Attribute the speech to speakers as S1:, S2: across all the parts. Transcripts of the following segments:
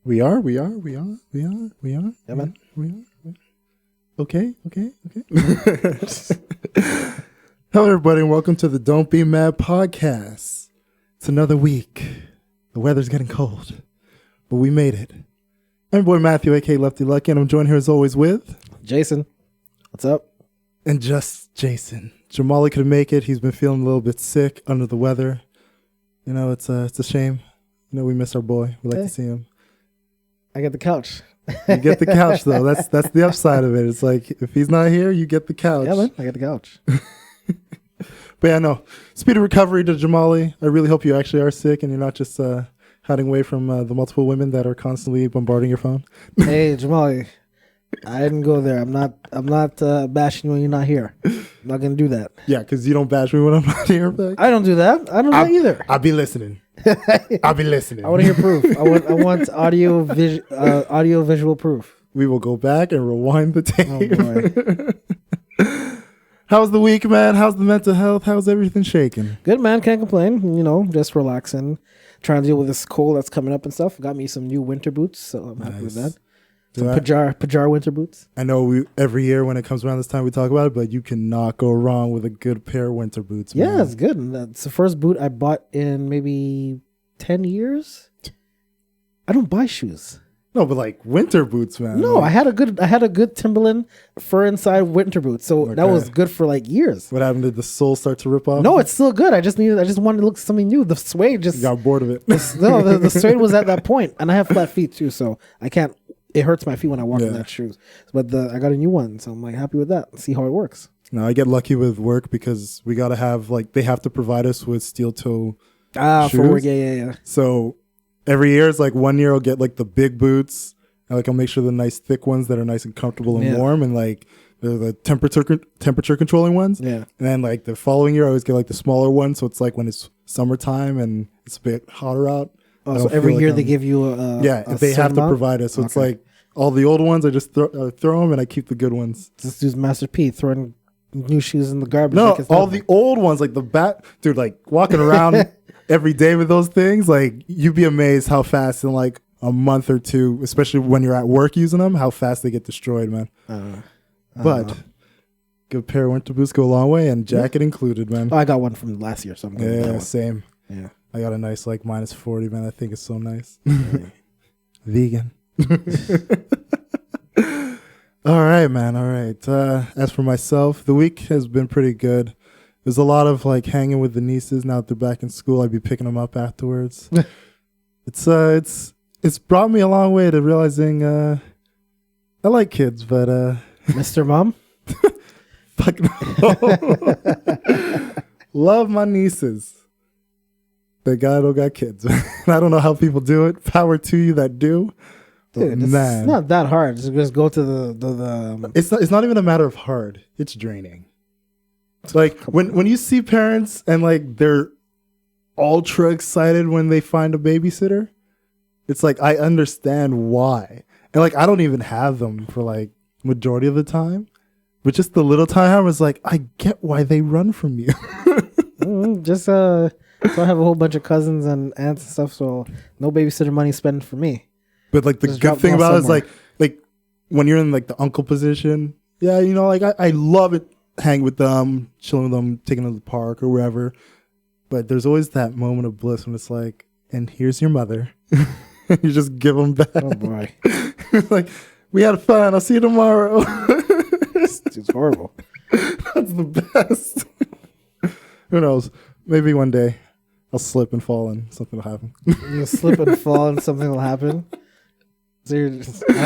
S1: We are. Yeah,
S2: man.
S1: We are. Okay. Hello, everybody, and welcome to the Don't Be Mad podcast. It's another week. The weather's getting cold, but we made it. I'm your boy Matthew, aka Lefty Lucky, and I'm joined here as always with
S2: Jason. What's up?
S1: and just Jason. Jamali couldn't make it. He's been feeling a little bit sick, under the weather. You know, it's a shame. You know, we miss our boy. We like to see him.
S2: I get the couch.
S1: You get the couch, though. That's the upside of it. It's like, if he's not here, you get the couch.
S2: Yeah, man. I get the couch.
S1: But yeah, no. Speedy recovery to Jamali. I really hope you actually are sick and you're not just hiding away from the multiple women that are constantly bombarding your phone.
S2: Hey, Jamali. I didn't go there. I'm not bashing you when you're not here. I'm not gonna do that.
S1: Yeah, because you don't bash me when I'm not here. Like,
S2: I don't do that. I don't do that either.
S1: I'll be listening. I'll be listening.
S2: I want to hear proof. I want audio visual proof.
S1: We will go back and rewind the tape.
S2: Oh boy.
S1: How's the week, man? How's the mental health? How's everything shaking?
S2: Good, man. Can't complain. You know, just relaxing, trying to deal with this cold that's coming up and stuff. Got me some new winter boots, so I'm happy with that. Some Pajar winter boots.
S1: I know every year when it comes around this time we talk about it, but you cannot go wrong with a good pair of winter boots.
S2: Yeah,
S1: man.
S2: it's good. And that's the first boot I bought in maybe 10 years. I don't buy shoes.
S1: No, but like winter boots, man.
S2: No,
S1: like,
S2: I had a good Timberland fur inside winter boots, so that was good for like years.
S1: What happened? Did the sole start to rip off?
S2: No, it's still good. I just wanted to look something new. The suede just
S1: You got bored of it.
S2: the suede was at that point, and I have flat feet too, so I can't. It hurts my feet when I walk in that shoes. But I got a new one, so I'm like happy with that. See how it works.
S1: No, I get lucky with work because we gotta have they have to provide us with steel toe shoes.
S2: For work, yeah.
S1: So every year it's like 1 year I'll get like the big boots. And, like I'll make sure the nice thick ones that are nice and comfortable and warm, and like the temperature controlling ones.
S2: Yeah.
S1: And then like the following year I always get like the smaller ones. So it's like when it's summertime and it's a bit hotter out.
S2: Oh, so every year they give you a
S1: they have to provide us. So it's like all the old ones I just throw them and I keep the good ones.
S2: Just do Master P throwing new shoes in the garbage.
S1: No, all the old ones like dude, like walking around every day with those things, like you'd be amazed how fast in like a month or two, especially when you're at work using them, how fast they get destroyed, man. But good pair of winter boots go a long way, and jacket included, man.
S2: Oh, I got one from last year, so I'm good with that one.
S1: Same.
S2: Yeah.
S1: I got a nice like -40, man. I think it's so nice. Vegan. All right, man. All right. As for myself, the week has been pretty good. There's a lot of like hanging with the nieces now that they're back in school. I'd be picking them up afterwards. It's brought me a long way to realizing I like kids, but
S2: Mr. Mom?
S1: fuck no. Love my nieces. They don't got kids. I don't know how people do it. Power to you that do.
S2: Dude, it's not that hard. Just go to the
S1: It's not even a matter of hard. It's draining. Like when you see parents and like they're ultra excited when they find a babysitter, it's like I understand why. And like I don't even have them for like majority of the time. But just the little time I was like, I get why they run from you.
S2: So I have a whole bunch of cousins and aunts and stuff, so no babysitter money spent for me.
S1: But like the good thing about it is like when you're in like the uncle position, yeah, you know, like I love it, hang with them, chilling with them, taking them to the park or wherever. But there's always that moment of bliss when it's like, and here's your mother. You just give them back.
S2: Oh boy.
S1: Like, we had fun. I'll see you tomorrow.
S2: It's horrible.
S1: That's the best. Who knows? Maybe one day I'll slip and fall and something will happen.
S2: You'll slip and fall and something will happen. So I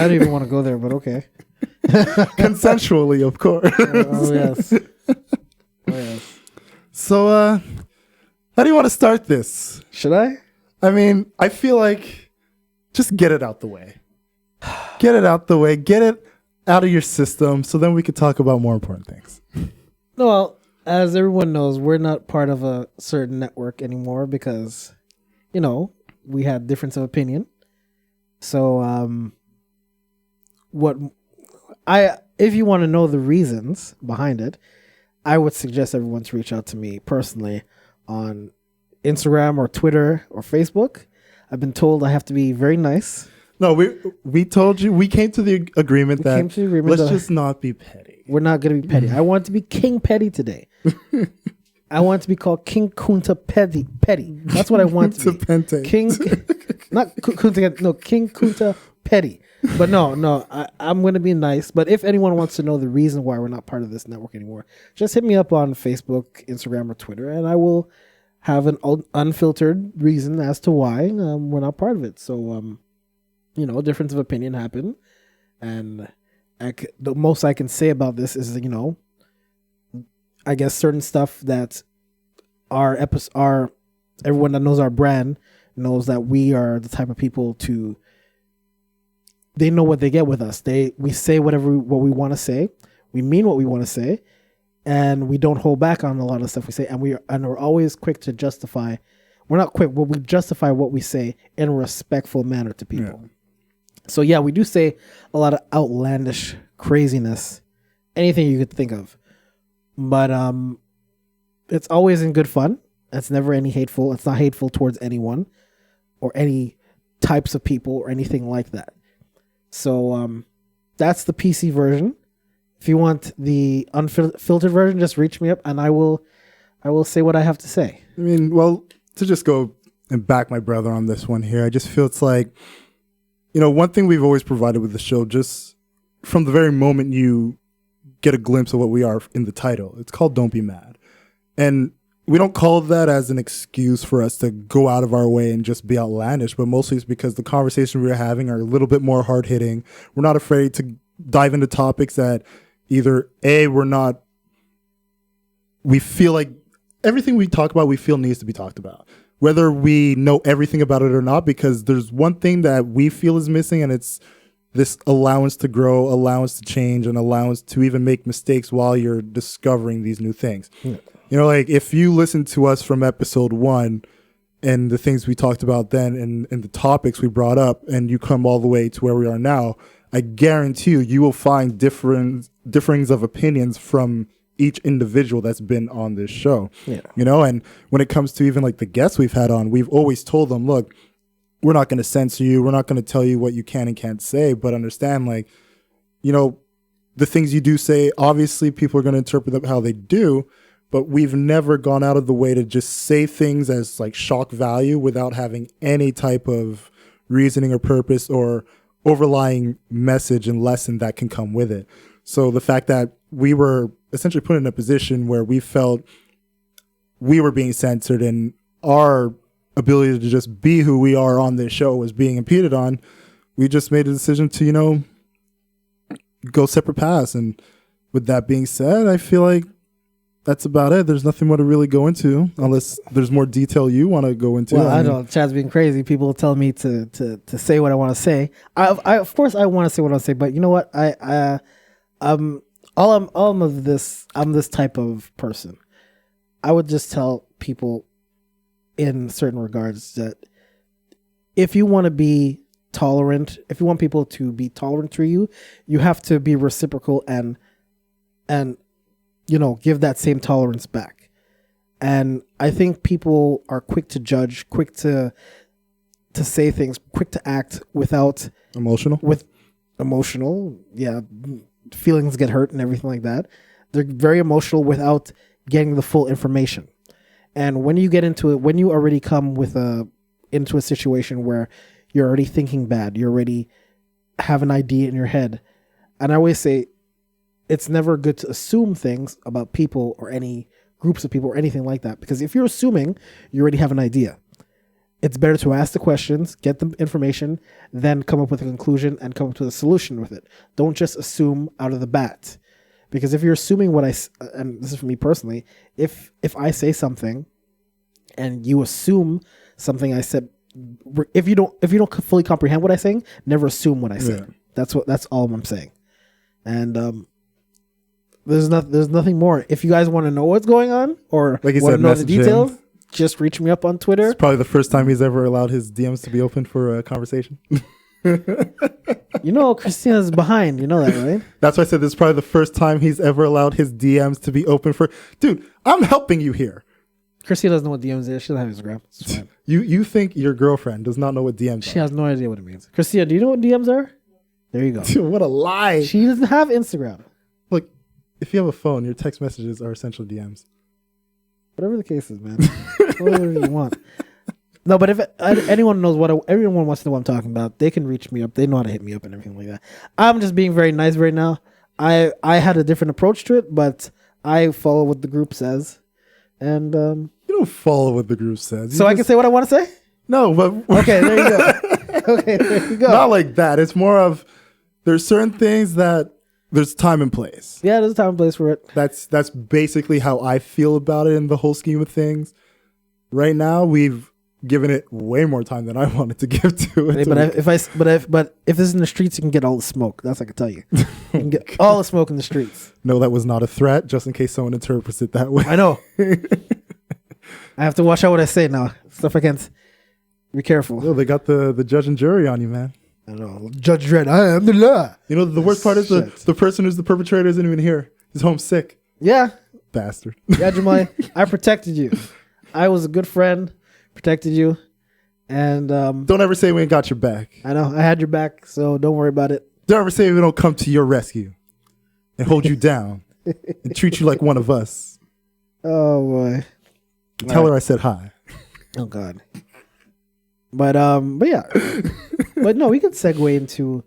S2: don't even want to go there, but okay.
S1: Consensually, of course.
S2: Oh yes. Oh yes.
S1: So, how do you want to start this?
S2: Should I?
S1: I mean, I feel like just get it out the way. Get it out the way. Get it out of your system so then we could talk about more important things.
S2: No, well, as everyone knows, we're not part of a certain network anymore because, you know, we had difference of opinion. So, if you want to know the reasons behind it, I would suggest everyone to reach out to me personally on Instagram or Twitter or Facebook. I've been told I have to be very nice.
S1: No, we told you, we came to the agreement let's just not be petty.
S2: We're not going to be petty. I want to be King Petty today. I want to be called King Kunta Petty. That's what I want to be. King, not Kunta, no, King Kunta Petty. But no, I'm going to be nice. But if anyone wants to know the reason why we're not part of this network anymore, just hit me up on Facebook, Instagram, or Twitter, and I will have an unfiltered reason as to why we're not part of it. So, you know, difference of opinion happened. And the most I can say about this is, you know, I guess certain stuff that everyone that knows our brand knows that we are the type of people they know what they get with us. We say what we want to say. We mean what we want to say, and we don't hold back on a lot of stuff we say. And we're always quick to justify. We're not quick, but we justify what we say in a respectful manner to people. Yeah. So yeah, we do say a lot of outlandish craziness, anything you could think of, but it's always in good fun. It's never any hateful. It's not hateful towards anyone or any types of people or anything like that. So that's the PC version. If you want the unfiltered version, just reach me up and I will say what I have to say.
S1: I mean, well, to just go and back my brother on this one here, I just feel it's like, you know, one thing we've always provided with the show, just from the very moment you get a glimpse of what we are in the title, it's called Don't Be Mad. And we don't call that as an excuse for us to go out of our way and just be outlandish, but mostly it's because the conversations we're having are a little bit more hard hitting. We're not afraid to dive into topics that either we feel like everything we talk about, we feel needs to be talked about. Whether we know everything about it or not, because there's one thing that we feel is missing, and it's this allowance to grow, allowance to change, and allowance to even make mistakes while you're discovering these new things. Yeah. You know, like if you listen to us from episode 1 and the things we talked about then and the topics we brought up, and you come all the way to where we are now, I guarantee you will find differings of opinions from each individual that's been on this show. Yeah. You know, and when it comes to even like the guests we've had on, we've always told them, look, we're not going to censor you. We're not going to tell you what you can and can't say, but understand, like, you know, the things you do say, obviously people are going to interpret them how they do, but we've never gone out of the way to just say things as like shock value without having any type of reasoning or purpose or overlying message and lesson that can come with it. So the fact that we were essentially put in a position where we felt we were being censored and our ability to just be who we are on this show was being impeded on, we just made a decision to, you know, go separate paths. And with that being said, I feel like that's about it. There's nothing more to really go into unless there's more detail you want to go into.
S2: Well, I don't. Chad's being crazy. People tell me to say what I want to say. I of course I want to say what I want to say, but you know what? I'm this type of person. I would just tell people in certain regards that if you want to be tolerant, if you want people to be tolerant to you, you have to be reciprocal and give that same tolerance back. And I think people are quick to judge, quick to say things, quick to act with emotional, feelings get hurt and everything like that. They're very emotional without getting the full information. And when you get into it, when you already come into a situation where you're already thinking bad, you already have an idea in your head. And I always say, it's never good to assume things about people or any groups of people or anything like that. Because if you're assuming, you already have an idea. It's better to ask the questions, get the information, then come up with a conclusion and come up with a solution with it. Don't just assume out of the bat. Because if you're assuming and this is for me personally, if I say something and you assume something I said, if you don't fully comprehend what I'm saying, never assume what I said. Yeah. That's all I'm saying. And there's nothing more. If you guys want to know what's going on or
S1: like
S2: want to know the details, just reach me up on Twitter.
S1: It's probably the first time he's ever allowed his DMs to be open for a conversation.
S2: Christina's behind. You know that, right?
S1: That's why I said this is probably the first time he's ever allowed his DMs to be open for. Dude, I'm helping you here.
S2: Christina doesn't know what DMs is. She doesn't have Instagram. It's fine.
S1: You think your girlfriend does not know what DMs are?
S2: She has no idea what it means. Christina, do you know what DMs are? There you go.
S1: Dude, what a lie.
S2: She doesn't have Instagram.
S1: Look, if you have a phone, your text messages are essentially DMs.
S2: Whatever the case is, man. Whatever you want. No, but if anyone everyone wants to know what I'm talking about, they can reach me up. They know how to hit me up and everything like that. I'm just being very nice right now. I had a different approach to it, but I follow what the group says. And
S1: you don't follow what the group says.
S2: I can say what I want to say?
S1: No, but
S2: okay, there you go. Okay, there you go.
S1: Not like that. It's more of there's certain things that there's time and place.
S2: Yeah, there's a time and place for it.
S1: That's basically how I feel about it in the whole scheme of things. Right now, we've given it way more time than I wanted to give to it.
S2: Hey, but if this is in the streets, you can get all the smoke. That's what I can tell you. You can get all the smoke in the streets.
S1: No, that was not a threat, just in case someone interprets it that way.
S2: I know. I have to watch out what I say now. Stuff I can't. Be careful.
S1: Oh, they got the judge and jury on you, man.
S2: I know. Judge Dredd, I am the law.
S1: You know, the worst part is the person who's the perpetrator isn't even here. He's homesick.
S2: Yeah.
S1: Bastard.
S2: Yeah, Jamal, I protected you. I was a good friend, protected you. And
S1: don't ever say we ain't got your back.
S2: I know. I had your back, so don't worry about it.
S1: Don't ever say we don't come to your rescue and hold you down and treat you like one of us.
S2: Oh, boy.
S1: Tell her I said hi.
S2: Oh, God. But yeah. But no, we could segue into...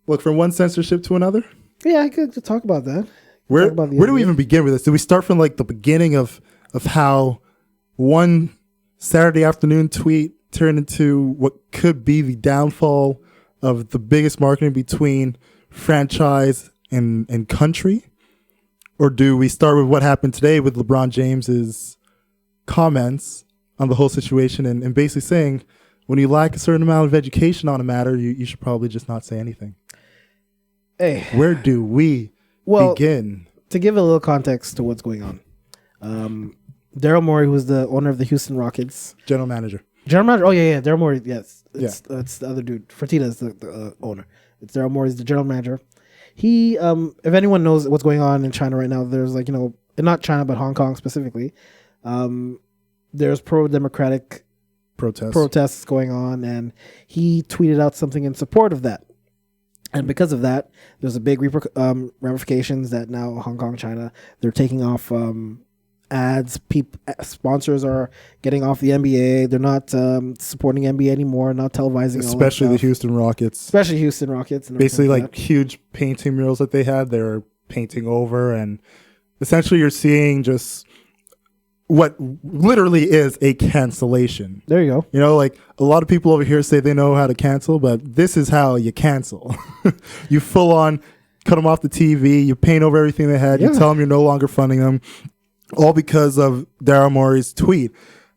S1: Look, from one censorship to another?
S2: Yeah, I could talk about that.
S1: Where do we even begin with this? Do we start from like the beginning of how one Saturday afternoon tweet turned into what could be the downfall of the biggest marketing between franchise and country? Or do we start with what happened today with LeBron James's comments on the whole situation and basically saying when you lack a certain amount of education on a matter, you should probably just not say anything?
S2: Hey,
S1: where do we begin?
S2: To give a little context to what's going on, Daryl Morey, who's the owner of the Houston Rockets,
S1: general manager.
S2: Oh yeah, Daryl Morey. Yes, it's the other dude. Fertitta is the owner. It's Daryl Morey, the general manager. He, if anyone knows what's going on in China right now, there's not China but Hong Kong specifically. There's pro-democratic protests going on, and he tweeted out something in support of that. And because of that, there's a big ramifications that now Hong Kong, China, they're taking off ads. Sponsors are getting off the NBA. They're not supporting NBA anymore, not televising.
S1: Especially the Houston Rockets.
S2: And
S1: basically like huge painting murals that they had, they're painting over. And essentially you're seeing just what literally is a cancellation.
S2: There you go.
S1: You know, like a lot of people over here say they know how to cancel, but this is how you cancel. You full on cut them off the TV. You paint over everything they had. Yeah. You tell them you're no longer funding them, all because of Daryl Morey's tweet.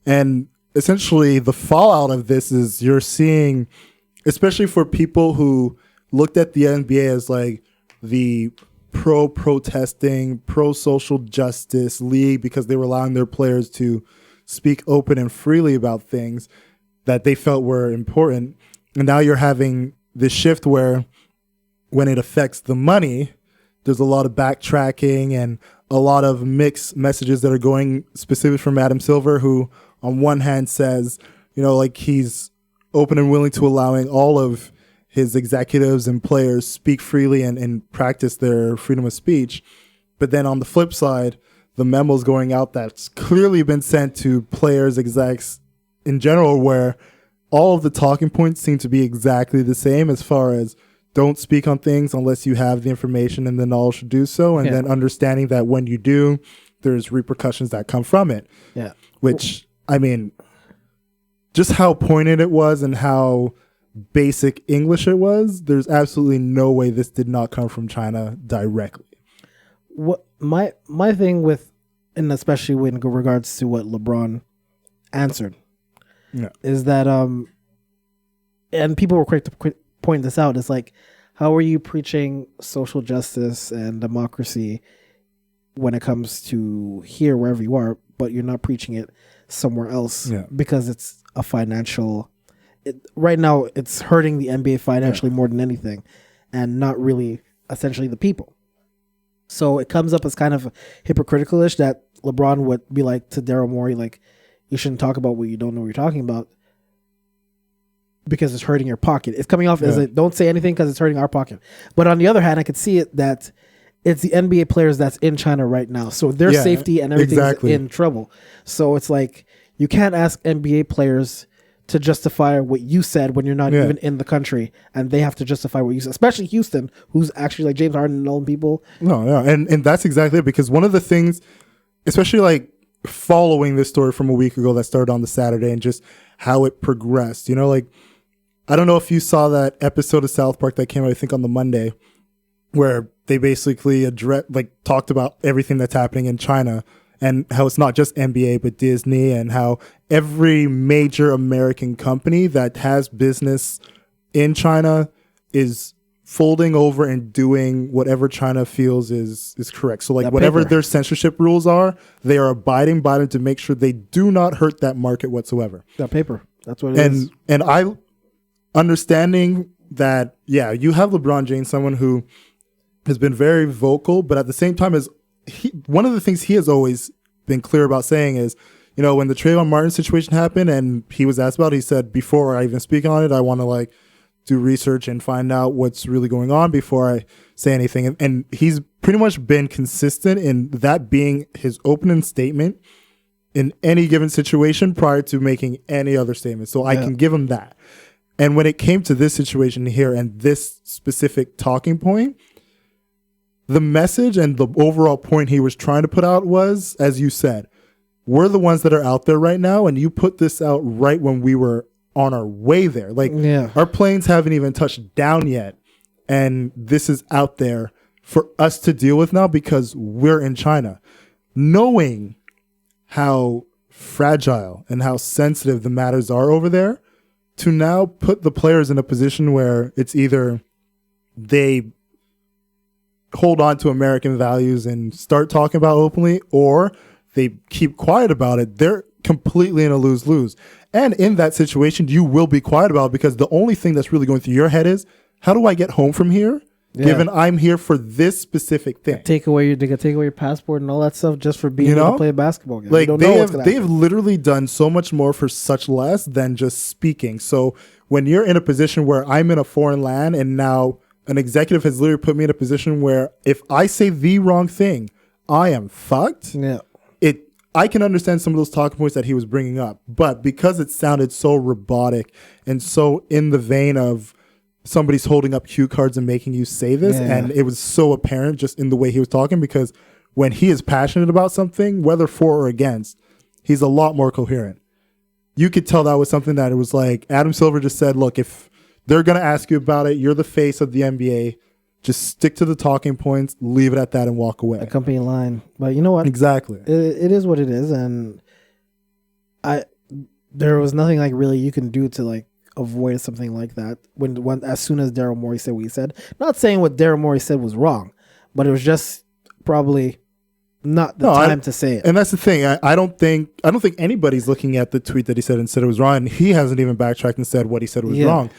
S1: And essentially the fallout of this is you're seeing, especially for people who looked at the NBA as like the pro-protesting, pro-social justice league because they were allowing their players to speak open and freely about things. that they felt were important. And now you're having this shift where when it affects the money, there's a lot of backtracking and a lot of mixed messages that are going specifically from Adam Silver, who on one hand says, like he's open and willing to allowing all of his executives and players speak freely and practice their freedom of speech. But then on the flip side, the memos going out that's clearly been sent to players, execs in general, where all of the talking points seem to be exactly the same as far as don't speak on things unless you have the information and the knowledge to do so. And then understanding that when you do, there's repercussions that come from it.
S2: Yeah.
S1: Which, I mean, just how pointed it was and how basic English it was, there's absolutely no way this did not come from China directly.
S2: What my thing with, and especially in regards to what LeBron answered, is that and people were quick to point this out. It's like, how are you preaching social justice and democracy when it comes to here, wherever you are, but you're not preaching it somewhere else because it's a financial. Right now, it's hurting the NBA financially more than anything, and not really essentially the people. So it comes up as kind of hypocritical-ish that LeBron would be like to Daryl Morey, like, you shouldn't talk about what you don't know what you're talking about because it's hurting your pocket. It's coming off as a don't say anything because it's hurting our pocket. But on the other hand, I could see it that it's the NBA players that's in China right now. So their safety and everything's in trouble. So it's like you can't ask NBA players to justify what you said when you're not even in the country, and they have to justify what you said, especially Houston, who's actually like James Harden and all people.
S1: And that's exactly it, because one of the things, especially like following this story from a week ago that started on the Saturday and just how it progressed, like, I don't know if you saw that episode of South Park that came out, I think on the Monday, where they basically talked about everything that's happening in China and how it's not just NBA, but Disney, and how every major American company that has business in China is folding over and doing whatever China feels is correct. So like that whatever their censorship rules are, they are abiding by them to make sure they do not hurt that market whatsoever.
S2: That paper. That's what it is.
S1: And I understanding that, you have LeBron James, someone who has been very vocal, but at the same time one of the things he has always been clear about saying is, when the Trayvon Martin situation happened and he was asked about it, he said, before I even speak on it, I want to do research and find out what's really going on before I say anything. And he's pretty much been consistent in that being his opening statement in any given situation prior to making any other statement. So I can give him that. And when it came to this situation here and this specific talking point, the message and the overall point he was trying to put out was, as you said, we're the ones that are out there right now, and you put this out right when we were on our way there. Our planes haven't even touched down yet, and this is out there for us to deal with now because we're in China. Knowing how fragile and how sensitive the matters are over there, to now put the players in a position where it's either they hold on to American values and start talking about it openly, or they keep quiet about it, they're completely in a lose-lose. And in that situation, you will be quiet about it because the only thing that's really going through your head is, how do I get home from here? Given I'm here for this specific thing.
S2: They take away your passport and all that stuff just for being able to play a basketball game.
S1: Like they've literally done so much more for such less than just speaking. So when you're in a position where I'm in a foreign land and now an executive has literally put me in a position where if I say the wrong thing, I am fucked. I can understand some of those talking points that he was bringing up, but because it sounded so robotic and so in the vein of somebody's holding up cue cards and making you say this, and it was so apparent just in the way he was talking, because when he is passionate about something, whether for or against, he's a lot more coherent. You could tell that was something that it was like Adam Silver just said, look, if they're going to ask you about it, you're the face of the NBA. Just stick to the talking points, leave it at that, and walk away.
S2: A company line. But you know what?
S1: Exactly.
S2: It is what it is, and there was nothing like really you can do to avoid something like that. When as soon as Daryl Morey said what he said, not saying what Daryl Morey said was wrong, but it was just probably not the time to say it.
S1: And that's the thing. I don't think anybody's looking at the tweet that he said and said it was wrong. And he hasn't even backtracked and said what he said was wrong.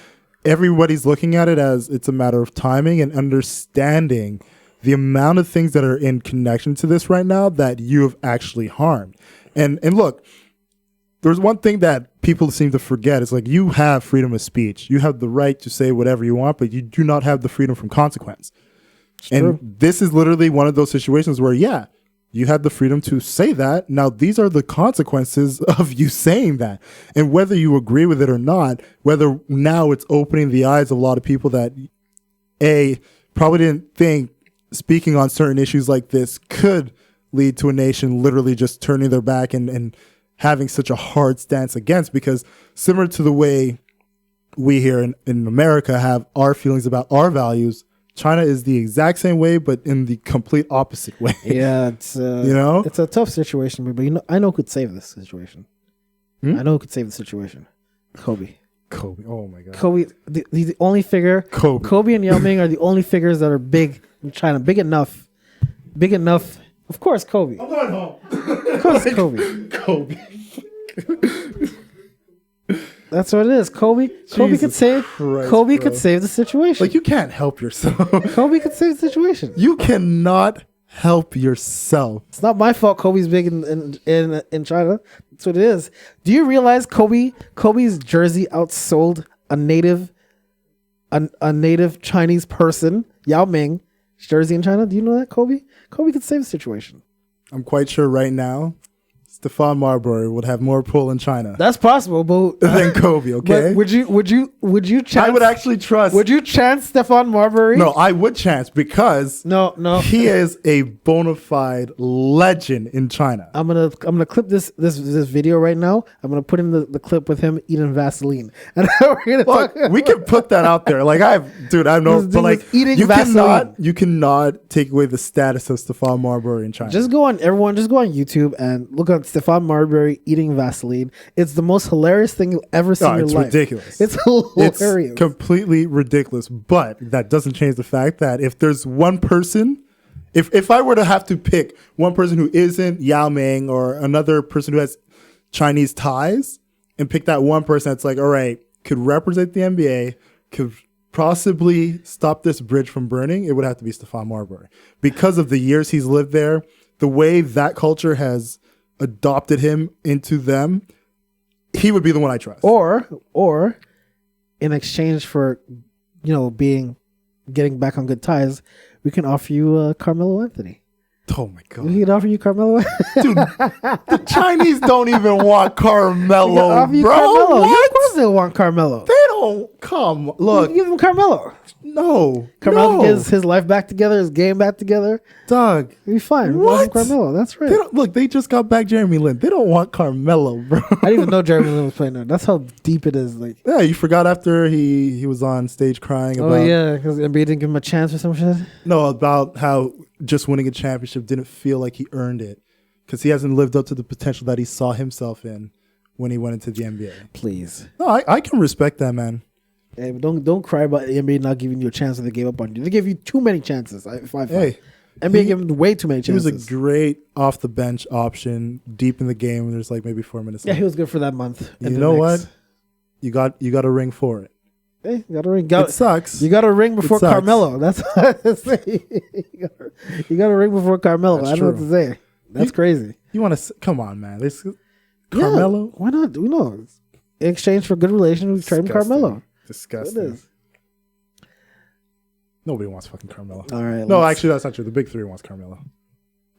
S1: Everybody's looking at it as it's a matter of timing and understanding the amount of things that are in connection to this right now that you have actually harmed. And look, there's one thing that people seem to forget. It's like you have freedom of speech. You have the right to say whatever you want, but you do not have the freedom from consequence. And this is literally one of those situations where, you had the freedom to say that. Now, these are the consequences of you saying that. And whether you agree with it or not, whether now it's opening the eyes of a lot of people that, probably didn't think speaking on certain issues like this could lead to a nation literally just turning their back and having such a hard stance against, because similar to the way we here in America have our feelings about our values, China is the exact same way, but in the complete opposite way.
S2: Yeah, it's it's a tough situation, but I know who could save this situation. I know who could save the situation. Kobe.
S1: Oh my God.
S2: Kobe, the only figure. Kobe and Yao Ming are the only figures that are big in China. Big enough. Of course, Kobe.
S1: I'm going home.
S2: Of course, Kobe.
S1: Kobe.
S2: That's what it is. Kobe could save. Kobe could save the situation.
S1: Like, you can't help yourself.
S2: Kobe could save the situation.
S1: You cannot help yourself.
S2: It's not my fault. Kobe's big in China. That's what it is. Do you realize Kobe's jersey outsold a native Chinese person, Yao Ming, jersey in China? Do you know that, Kobe? Kobe could save the situation.
S1: I'm quite sure right now, Stephon Marbury would have more pull in China.
S2: That's possible, but
S1: than Kobe. Okay,
S2: but would you chance?
S1: I would actually trust.
S2: Would you chance Stephon Marbury?
S1: No, I would chance because
S2: no,
S1: he is a bona fide legend in China.
S2: I'm gonna clip this video right now. I'm gonna put in the clip with him eating Vaseline, and
S1: we can put that out there. Like I know, but like
S2: eating Vaseline.
S1: You cannot take away the status of Stephon Marbury in China.
S2: Just go on YouTube and look at Stephon Marbury eating Vaseline. It's the most hilarious thing you'll ever see in your life.
S1: It's ridiculous.
S2: It's hilarious.
S1: It's completely ridiculous. But that doesn't change the fact that if there's one person, if I were to have to pick one person who isn't Yao Ming or another person who has Chinese ties, and pick that one person that's like, all right, could represent the NBA, could possibly stop this bridge from burning, it would have to be Stephon Marbury. Because of the years he's lived there, the way that culture has adopted him into them, he would be the one I trust.
S2: Or in exchange for, getting back on good ties, we can offer you Carmelo Anthony.
S1: Oh my God.
S2: We can offer you Carmelo.
S1: Dude, the Chinese don't even want Carmelo, bro.
S2: Carmelo. What? Of course they want Carmelo.
S1: They don't. Come, look.
S2: You give them Carmelo.
S1: No.
S2: Carmelo gets his life back together, his game back together.
S1: Dog.
S2: He'll be fine.
S1: What?
S2: Carmelo. That's right.
S1: They just got back Jeremy Lin. They don't want Carmelo, bro.
S2: I didn't even know Jeremy Lin was playing there. That's how deep it is. Like,
S1: yeah, you forgot after he was on stage crying about.
S2: Oh yeah, because NBA didn't give him a chance or some shit.
S1: No, about how just winning a championship didn't feel like he earned it because he hasn't lived up to the potential that he saw himself in when he went into the NBA.
S2: Please.
S1: No, I can respect that, man.
S2: Hey, don't cry about the NBA not giving you a chance when they gave up on you. They gave you too many chances. NBA gave him way too many chances.
S1: He was a great off the bench option deep in the game. There's like maybe 4 minutes left.
S2: He was good for that month.
S1: You know what? You got a ring for it.
S2: Hey, you got a ring.
S1: It sucks.
S2: You got a ring before Carmelo. That's what I say. You got a ring before Carmelo. I don't know what to say. That's crazy.
S1: You want to come on, man? Carmelo?
S2: Yeah, why not? We know. In exchange for good relations, we trade him Carmelo.
S1: Disgusting. It is. Nobody wants fucking Carmelo.
S2: All right.
S1: No, actually, that's not true. The big three wants Carmelo.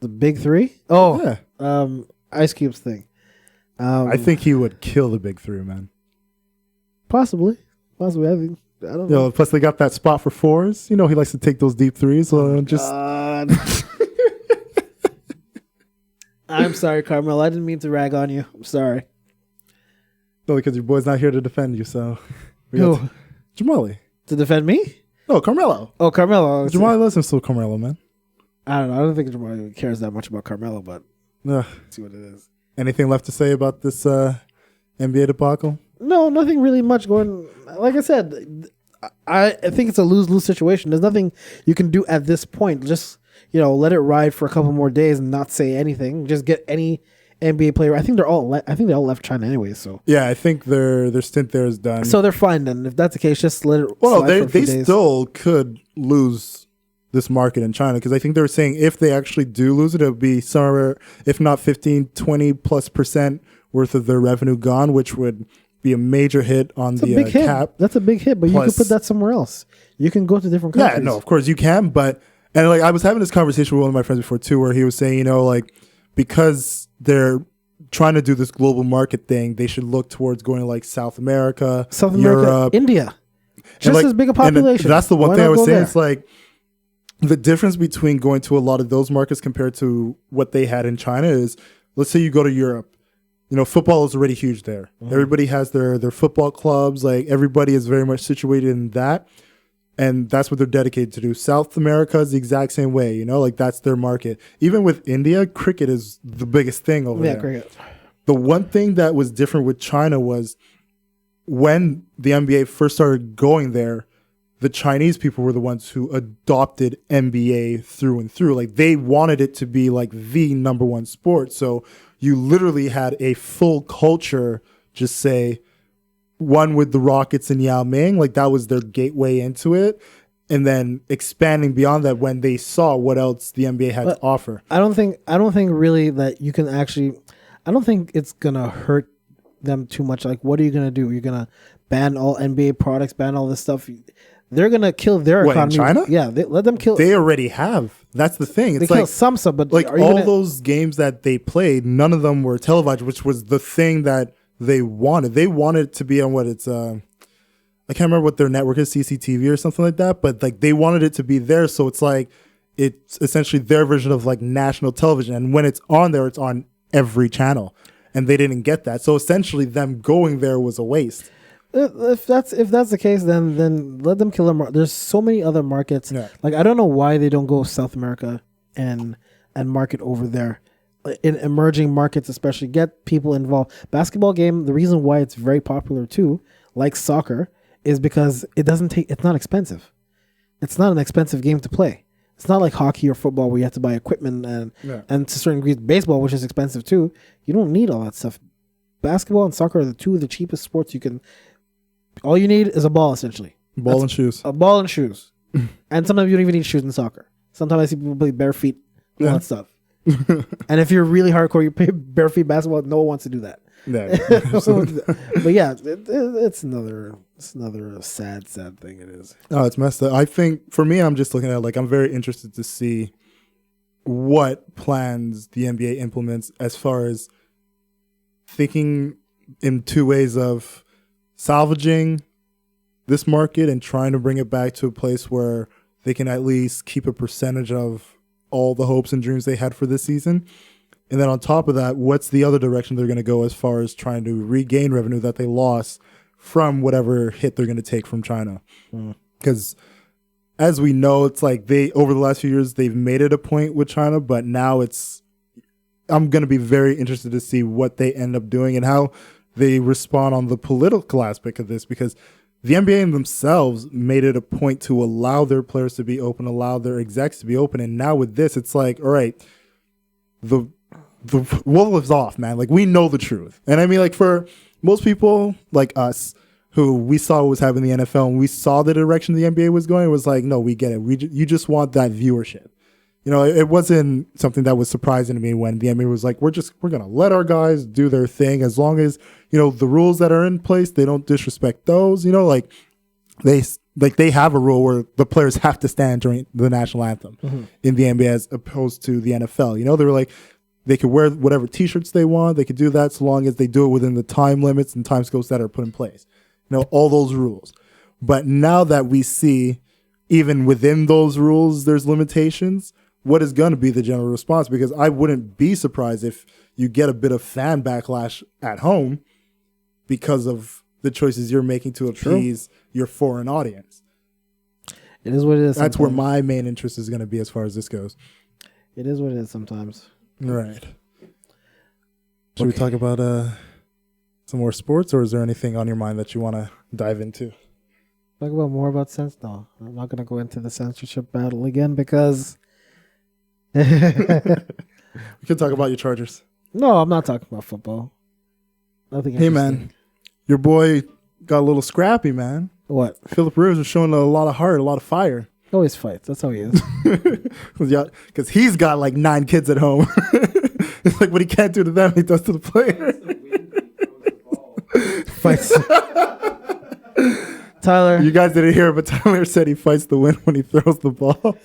S2: The big three? Oh,
S1: yeah.
S2: Ice Cube's thing.
S1: I think he would kill the big three, man.
S2: Possibly. I don't know.
S1: Plus, they got that spot for fours. He likes to take those deep threes. So
S2: I'm sorry, Carmelo. I didn't mean to rag on you. I'm sorry.
S1: No, because your boy's not here to defend you. So, Jamali.
S2: To defend me?
S1: No, Carmelo.
S2: Oh, Carmelo.
S1: Jamali listens to Carmelo, man.
S2: I don't know. I don't think Jamali cares that much about Carmelo, but let's see what it is.
S1: Anything left to say about this NBA debacle?
S2: No, nothing really much going. Like I said, I think it's a lose-lose situation. There's nothing you can do at this point. Just let it ride for a couple more days and not say anything. Just get any NBA player. I think they all left China anyway. So
S1: Yeah, I think their stint there is done.
S2: they're fine then. If that's the case, just let it.
S1: Well,
S2: slide for a few
S1: they
S2: days.
S1: still could lose this market in China, because I think they were saying if they actually do lose it, it'll be somewhere, if not 15, 20+% worth of their revenue gone, which would be a major hit on
S2: That's a
S1: the
S2: big hit.
S1: cap.
S2: That's a big hit, but you
S1: Plus-
S2: could put that somewhere else. You can go to different
S1: Yeah,
S2: countries.
S1: no, of course you can, but and like I was having this conversation with one of my friends before too, where he was saying, like because they're trying to do this global market thing, they should look towards going to like South America,
S2: South America,
S1: Europe,
S2: India,
S1: and,
S2: just
S1: like,
S2: as big a
S1: and
S2: population.
S1: that's the one
S2: Why
S1: thing I
S2: not
S1: was
S2: go
S1: saying.
S2: there?
S1: It's like the difference between going to a lot of those markets compared to what they had in China is, let's say you go to Europe. Football is already huge there.
S2: Mm-hmm.
S1: Everybody has their football clubs. Like everybody is very much situated in that. And that's what they're dedicated to do. South America is the exact same way, like that's their market. Even with India, cricket is the biggest thing over there.
S2: cricket.
S1: The one thing that was different with China was when the NBA first started going there, the Chinese people were the ones who adopted NBA through and through. Like they wanted it to be like the number one sport. So you literally had a full culture, just say, one with the Rockets and Yao Ming, like that was their gateway into it. And then expanding beyond that when they saw what else the NBA had to offer.
S2: I don't think really that you can actually. I don't think it's gonna hurt them too much. Like, what are you gonna do? You're gonna ban all NBA products, ban all this stuff. They're gonna kill their
S1: What, in
S2: economy.
S1: China?
S2: Yeah, let them kill.
S1: They already have. That's the thing.
S2: They
S1: It's
S2: kill
S1: like
S2: some stuff, but
S1: like
S2: are you
S1: all
S2: gonna,
S1: those games that they played, none of them were televised, which was the thing that they wanted. They wanted it to be on what it's I can't remember what their network is, CCTV or something like that, but like they wanted it to be there, so it's like it's essentially their version of like national television, and when it's on there, it's on every channel, and they didn't get that. So essentially them going there was a waste.
S2: If that's the case, then let them kill them. There's so many other markets.
S1: Yeah.
S2: Like I don't know why they don't go South America and market over there. In emerging markets, especially, get people involved. Basketball game. The reason why it's very popular too, like soccer, is because it's not expensive. It's not an expensive game to play. It's not like hockey or football where you have to buy equipment and to certain degrees, baseball, which is expensive too. You don't need all that stuff. Basketball and soccer are two of the cheapest sports you can. All you need is a ball, essentially.
S1: Ball and shoes.
S2: A ball and shoes. And sometimes you don't even need shoes in soccer. Sometimes I see people play bare feet, all that stuff. And if you're really hardcore, you play bare feet basketball. No one wants to do that.
S1: Yeah.
S2: But yeah, it's another sad thing. It is.
S1: Oh, it's messed up. I think for me, I'm just looking at like I'm very interested to see what plans the NBA implements as far as thinking in two ways of salvaging this market and trying to bring it back to a place where they can at least keep a percentage of all the hopes and dreams they had for this season. And then on top of that, what's the other direction they're going to go as far as trying to regain revenue that they lost from whatever hit they're going to take from China? Because as we know, it's like over the last few years, they've made it a point with China, but now I'm going to be very interested to see what they end up doing and how they respond on the political aspect of this, because the NBA themselves made it a point to allow their players to be open, allow their execs to be open. And now with this, it's like, all right, the wool is off, man. Like, we know the truth. And I mean, like, for most people like us who we saw what was happening in the NFL and we saw the direction the NBA was going, it was like, no, we get it. You just want that viewership. It wasn't something that was surprising to me when the NBA was like, we're going to let our guys do their thing as long as, the rules that are in place, they don't disrespect those, they have a rule where the players have to stand during the national anthem in the NBA as opposed to the NFL. They were like, they could wear whatever t-shirts they want. They could do that so long as they do it within the time limits and time scopes that are put in place. All those rules. But now that we see even within those rules, there's limitations, what is going to be the general response? Because I wouldn't be surprised if you get a bit of fan backlash at home because of the choices you're making to appease your foreign audience.
S2: It is what it is.
S1: That's where my main interest is going to be as far as this goes.
S2: It is what it is sometimes.
S1: Right. Should we talk about some more sports, or is there anything on your mind that you want to dive into?
S2: Talk about more about sense. No, I'm not going to go into the censorship battle again because
S1: We can talk about your Chargers.
S2: No, I'm not talking about football. Nothing.
S1: Hey, man, your boy got a little scrappy, man.
S2: What?
S1: Philip Rivers was showing a lot of heart, a lot of fire.
S2: He always fights. That's how he is.
S1: Because he's got like 9 kids at home. It's like what he can't do to them, he does to the player.
S2: Fights. Tyler.
S1: You guys didn't hear it, but Tyler said he fights the win when he throws the ball.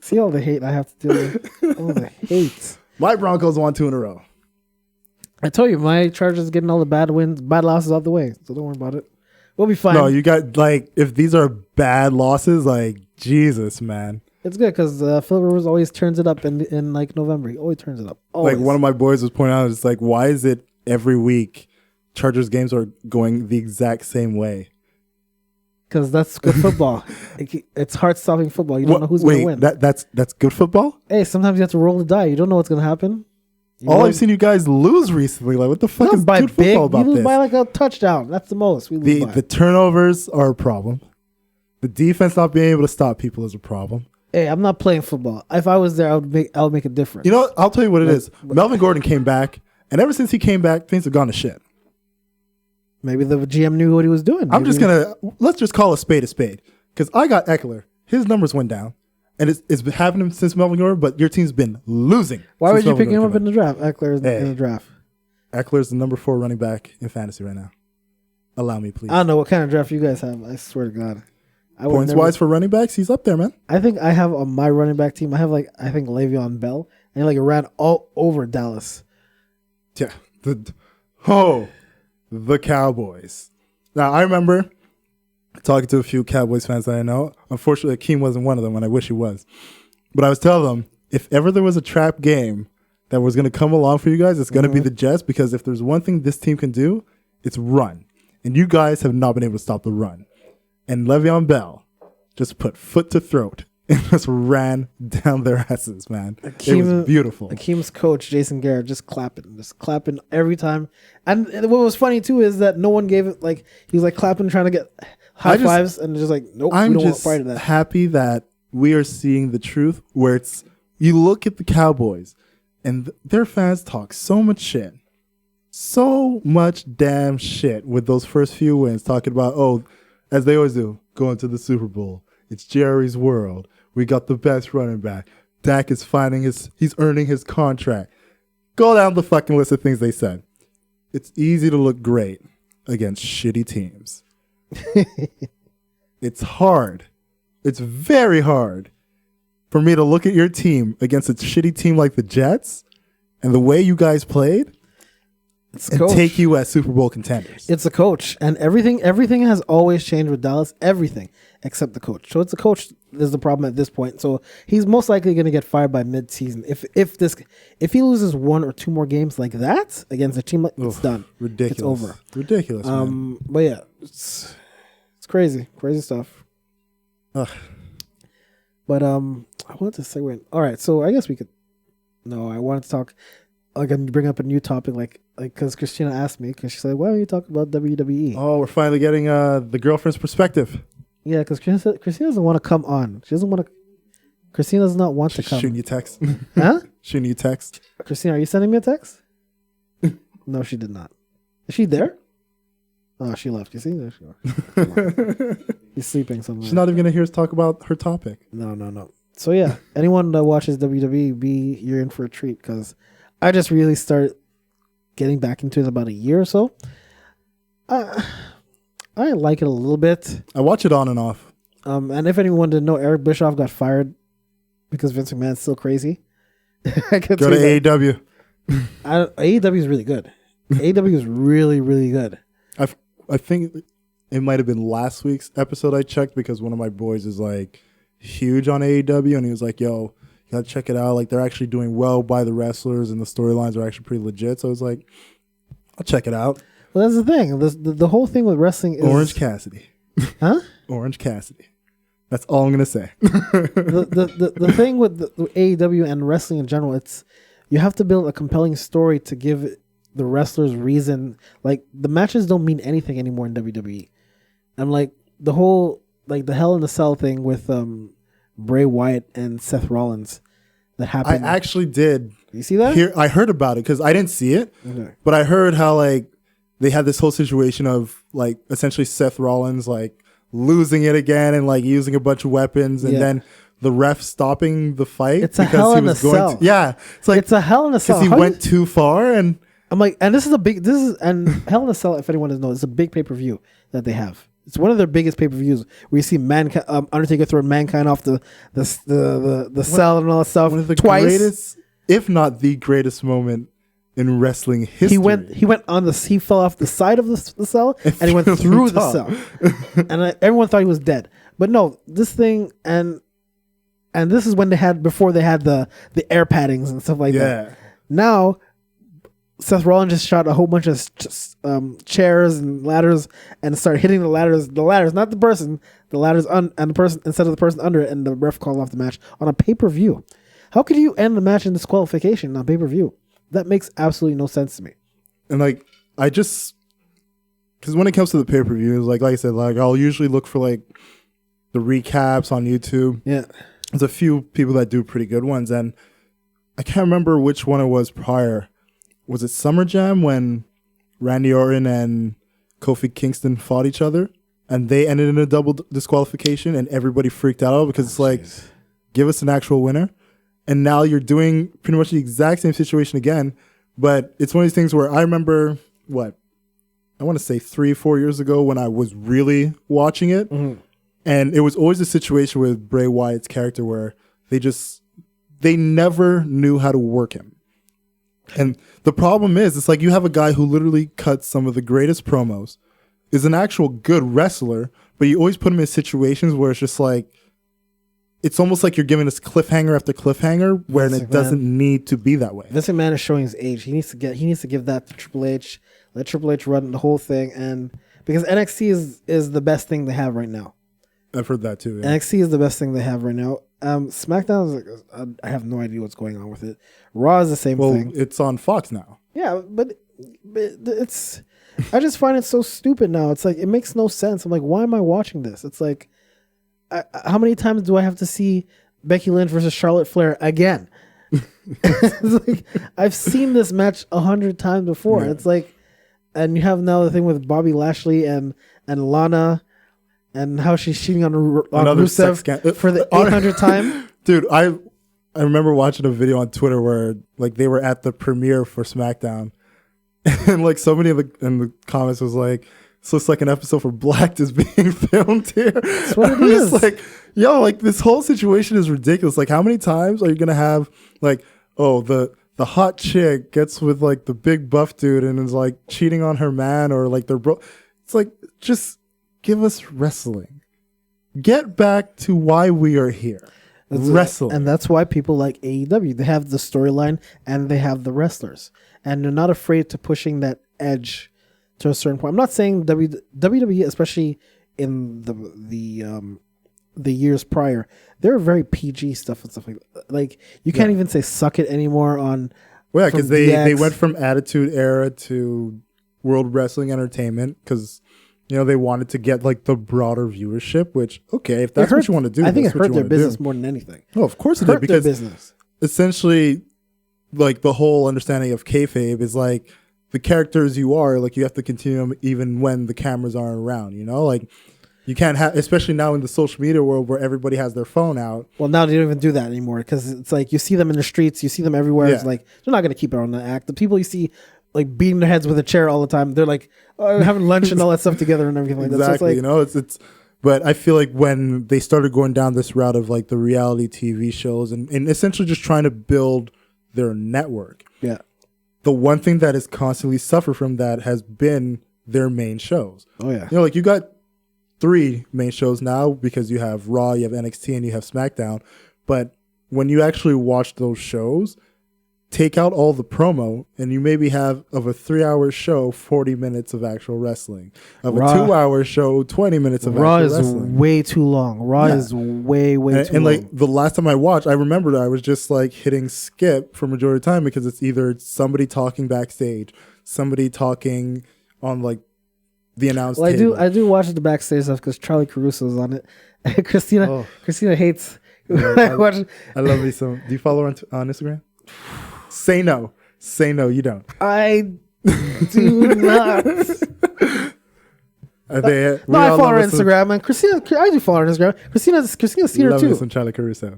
S2: See all the hate I have to deal with. All the hate.
S1: My Broncos won 2 in a row.
S2: I told you, my Chargers getting all the bad losses out the way. So don't worry about it. We'll be fine.
S1: No, you got, like, if these are bad losses, like, Jesus, man.
S2: It's good because Phil Rivers always turns it up in like November. He always turns it up. Always.
S1: Like, one of my boys was pointing out, it's like, why is it every week Chargers games are going the exact same way?
S2: Because that's good football. It's heart-stopping football. You don't know who's going to win.
S1: That's good football?
S2: Hey, sometimes you have to roll the die. You don't know what's going to happen.
S1: I've seen you guys lose recently. Like, what the fuck is good football about this?
S2: We lose by like a touchdown. That's the most. We lose by.
S1: The turnovers are a problem. The defense not being able to stop people is a problem.
S2: Hey, I'm not playing football. If I was there, I would make a difference.
S1: You know what? I'll tell you what it is. Melvin Gordon came back, and ever since he came back, things have gone to shit.
S2: Maybe the GM knew what he was doing.
S1: Let's just call a spade, because I got Eckler. His numbers went down, and it's been happening since Melvin Gordon, but your team's been losing.
S2: Why would you pick him up in the draft? Eckler's in the draft.
S1: Eckler's the number 4 running back in fantasy right now. Allow me, please.
S2: I don't know what kind of draft you guys have. I swear to God.
S1: Points-wise for running backs, he's up there, man.
S2: I think I have on my running back team, I think Le'Veon Bell, and he ran all over Dallas.
S1: Yeah. The Cowboys. Now, I remember talking to a few Cowboys fans that I know. Unfortunately, Akeem wasn't one of them, and I wish he was. But I was telling them, if ever there was a trap game that was going to come along for you guys, it's going to be the Jets, because if there's one thing this team can do, it's run. And you guys have not been able to stop the run. And Le'Veon Bell just put foot to throat and just ran down their asses, man. It was beautiful.
S2: Akeem's coach, Jason Garrett, just clapping every time. And what was funny, too, is that no one gave it, like, he was, like, clapping, trying to get high fives, and just like, nope, we don't want part of that.
S1: I'm just happy that we are seeing the truth, where it's, you look at the Cowboys, and their fans talk so much shit. So much damn shit with those first few wins, talking about, as they always do, going to the Super Bowl. It's Jerry's world. We got the best running back. Dak is he's earning his contract. Go down the fucking list of things they said. It's easy to look great against shitty teams. It's hard. It's very hard for me to look at your team against a shitty team like the Jets and the way you guys played and take you as Super Bowl contenders.
S2: It's a coach, and everything has always changed with Dallas. Everything except the coach. So it's the coach is the problem at this point. So he's most likely going to get fired by mid-season. If he loses 1 or 2 more games like that against a team, it's done.
S1: Ridiculous.
S2: It's over.
S1: Ridiculous. Man.
S2: But yeah, it's crazy stuff.
S1: Ugh.
S2: But I wanted to segue. All right, so I guess we could. No, I wanted to talk. Like, and bring up a new topic, like because Christina asked me, because she said, "Why don't you talk about WWE?"
S1: Oh, we're finally getting the girlfriend's perspective.
S2: Yeah, because Christina doesn't want to come on. She doesn't want to. Christina does not want to come.
S1: Shooting you text.
S2: Huh?
S1: Shooting you text.
S2: Christina, are you sending me a text? No, she did not. Is she there? Oh, she left. You see? There she are. He's sleeping somewhere.
S1: She's not even going to hear us talk about her topic.
S2: No. So yeah, anyone that watches WWE, you're in for a treat, because I just really started getting back into it about a year or so. I like it a little bit.
S1: I watch it on and off.
S2: And if anyone didn't know, Eric Bischoff got fired because Vince McMahon's still crazy.
S1: Go to AEW.
S2: AEW is really good. AEW is really, really good.
S1: I think it might have been last week's episode I checked, because one of my boys is like huge on AEW, and he was like, yo, you gotta check it out. Like, they're actually doing well by the wrestlers, and the storylines are actually pretty legit. So I was like, I'll check it out.
S2: Well, that's the thing. The whole thing with wrestling is
S1: Orange Cassidy.
S2: Huh?
S1: Orange Cassidy. That's all I'm gonna say.
S2: the thing with the AEW and wrestling in general, it's you have to build a compelling story to give the wrestlers reason. Like, the matches don't mean anything anymore in WWE. And like the whole, like, the Hell in a Cell thing with Bray Wyatt and Seth Rollins, that
S1: I
S2: happened.
S1: actually did.
S2: You see that?
S1: I heard about it because I didn't see it,
S2: Okay.
S1: but I heard how like they had this whole situation of like essentially Seth Rollins like losing it again and like using a bunch of weapons, and
S2: Yeah.
S1: then the ref stopping the fight
S2: It's a hell in a cell.
S1: yeah, it's like
S2: It's a Hell in a Cell.
S1: because he
S2: How
S1: went too far, and
S2: I'm like, and and Hell in a Cell, if anyone doesn't know, it's a big pay-per-view that they have. It's one of their biggest pay-per-views where you see Undertaker throw Mankind off the cell and all that stuff
S1: one of the
S2: twice.
S1: greatest, if not the greatest moment in wrestling history.
S2: He went on he fell off the side of the cell and he went through the cell, and everyone thought he was dead. But no, this thing and this is when before they had the air paddings and stuff like that. Now Seth Rollins just shot a whole bunch of chairs and ladders and started hitting the ladders, not the person, the ladders and the person instead of the person under it, and the ref called off the match on a pay-per-view. How could you end the match in disqualification on pay-per-view? That makes absolutely no sense to me.
S1: And like, because when it comes to the pay-per-views, like I said, like I'll usually look for like the recaps on YouTube.
S2: Yeah.
S1: There's a few people that do pretty good ones, and I can't remember which one it was prior. Was it Summer Jam when Randy Orton and Kofi Kingston fought each other and they ended in a double disqualification and everybody freaked out because it's like, give us an actual winner. And now you're doing pretty much the exact same situation again. But it's one of these things where I remember, I want to say 3-4 years ago when I was really watching it. Mm-hmm. And it was always a situation with Bray Wyatt's character where they never knew how to work him. And the problem is, it's like you have a guy who literally cuts some of the greatest promos, is an actual good wrestler, but you always put him in situations where it's just like, it's almost like you're giving us cliffhanger after cliffhanger when it doesn't need to be that way.
S2: Vince McMahon is showing his age. He needs to give that to Triple H. Let Triple H run the whole thing, and because NXT is the best thing they have right now.
S1: I've heard that too. Yeah.
S2: NXT is the best thing they have right now. SmackDown is I have no idea what's going on with it. Raw is the same thing.
S1: Well, it's on Fox now.
S2: Yeah, but it's. I just find it so stupid now. It's like it makes no sense. I'm like, why am I watching this? It's like, how many times do I have to see Becky Lynch versus Charlotte Flair again? It's like, I've seen this match 100 times before. Yeah. It's like, and you have now the thing with Bobby Lashley and Lana. And how she's cheating on Rusev for the 800th time.
S1: Dude, I remember watching a video on Twitter where like they were at the premiere for SmackDown. And like somebody in the comments was like, this looks like an episode for Blacked is being filmed here.
S2: That's what it is.
S1: Like, yo, like this whole situation is ridiculous. Like how many times are you going to have like, oh, the hot chick gets with like the big buff dude and is like cheating on her man or like they're it's like, just give us wrestling. Get back to why we are here. Wrestling.
S2: And that's why people like AEW. They have the storyline and they have the wrestlers. And they're not afraid to pushing that edge to a certain point. I'm not saying WWE, especially in the years prior, they were very PG stuff and stuff like that. Like you can't even say suck it anymore on.
S1: Well, yeah, because they went from Attitude Era to World Wrestling Entertainment because they wanted to get like the broader viewership. Which if that's what you want to do,
S2: I think it hurt their business more than anything.
S1: Oh, of course it did because essentially, like the whole understanding of kayfabe is like the characters you are, like you have to continue them even when the cameras aren't around. Like. You can't have, especially now in the social media world where everybody has their phone out.
S2: Well, now they don't even do that anymore because it's like you see them in the streets, you see them everywhere. Yeah. It's like they're not going to keep it on the act. The people you see like beating their heads with a chair all the time, they're like having lunch and all that stuff together and everything like that.
S1: Exactly.
S2: So it's like,
S1: it's. But I feel like when they started going down this route of like the reality TV shows and essentially just trying to build their network.
S2: Yeah.
S1: The one thing that has constantly suffered from that has been their main shows.
S2: Oh yeah.
S1: Like you got 3 main shows now because you have Raw, you have NXT, and you have SmackDown. But when you actually watch those shows, take out all the promo, and you maybe have of a 3-hour show, 40 minutes of actual wrestling. Of Raw, a 2-hour show, 20 minutes of
S2: Raw
S1: actual
S2: wrestling. Raw is way too long. Raw is way too long.
S1: And like the last time I watched, I remembered I was just like hitting skip for majority of the time because it's either somebody talking backstage, somebody talking on like the announced table.
S2: I do watch the backstage stuff because Charlie Caruso's on it. Christina hates
S1: I love me some. Do you follow her on Instagram? Say no. Say no, you don't.
S2: I do not.
S1: Are they,
S2: No, I follow her on Instagram, and Christina. I do follow her on Instagram. Christina's seen her
S1: love me
S2: too.
S1: some Charlie Caruso.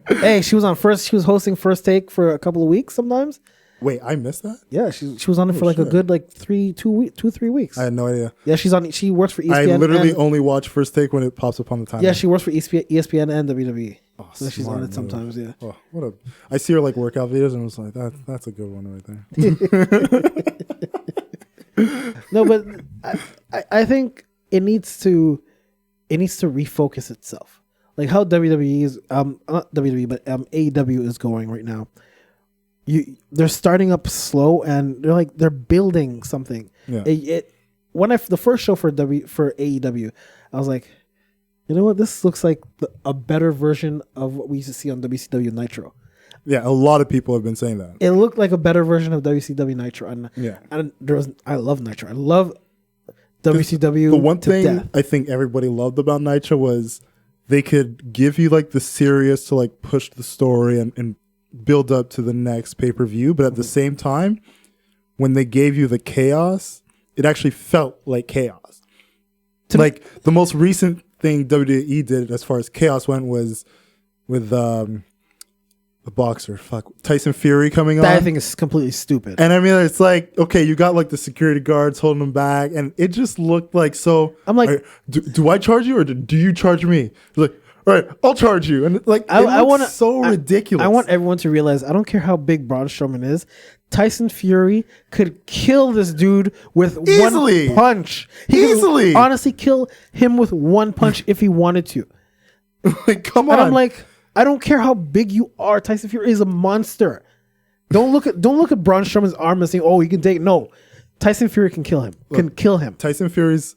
S2: Hey, she was on first. She was hosting First Take for a couple of weeks. Sometimes.
S1: Wait, I missed that?
S2: Yeah, she was on it for like a good like 3 weeks.
S1: I had no idea.
S2: Yeah, she's on. She works for ESPN.
S1: I literally only watch First Take when it pops up on the timeline.
S2: Yeah, she works for ESPN and WWE.
S1: Oh,
S2: So she's on it sometimes. Yeah.
S1: Oh, I see her like workout videos and I was like, that's a good one right there.
S2: No, but I think it needs to refocus itself. Like how WWE is not WWE but AEW is going right now. They're starting up slow and they're building something.
S1: Yeah.
S2: The first show for AEW, I was like, you know what? This looks like a better version of what we used to see on WCW Nitro.
S1: Yeah, a lot of people have been saying that.
S2: It looked like a better version of WCW Nitro, and I love Nitro. I love WCW.
S1: The one
S2: to
S1: thing
S2: death.
S1: I think everybody loved about Nitro was they could give you like the serious to like push the story and build up to the next pay-per-view, but at the same time, when they gave you the chaos, it actually felt like chaos. Like the most recent thing WWE did as far as chaos went was with the boxer, Tyson Fury coming on.
S2: That I think is completely stupid.
S1: And I mean, it's like, okay, you got like the security guards holding them back, and it just looked like, so I'm like, do I charge you or do you charge me? Like, all right, I'll charge you. And like, I want so ridiculous.
S2: I want everyone to realize, I don't care how big Braun Strowman is, Tyson Fury could kill this dude with one punch. He could honestly kill him with one punch if he wanted to.
S1: Like, come on.
S2: And I'm like, I don't care how big you are. Tyson Fury is a monster. Don't look at Braun Strowman's arm and say, oh, he can take. No, Tyson Fury can kill him. Tyson
S1: Fury's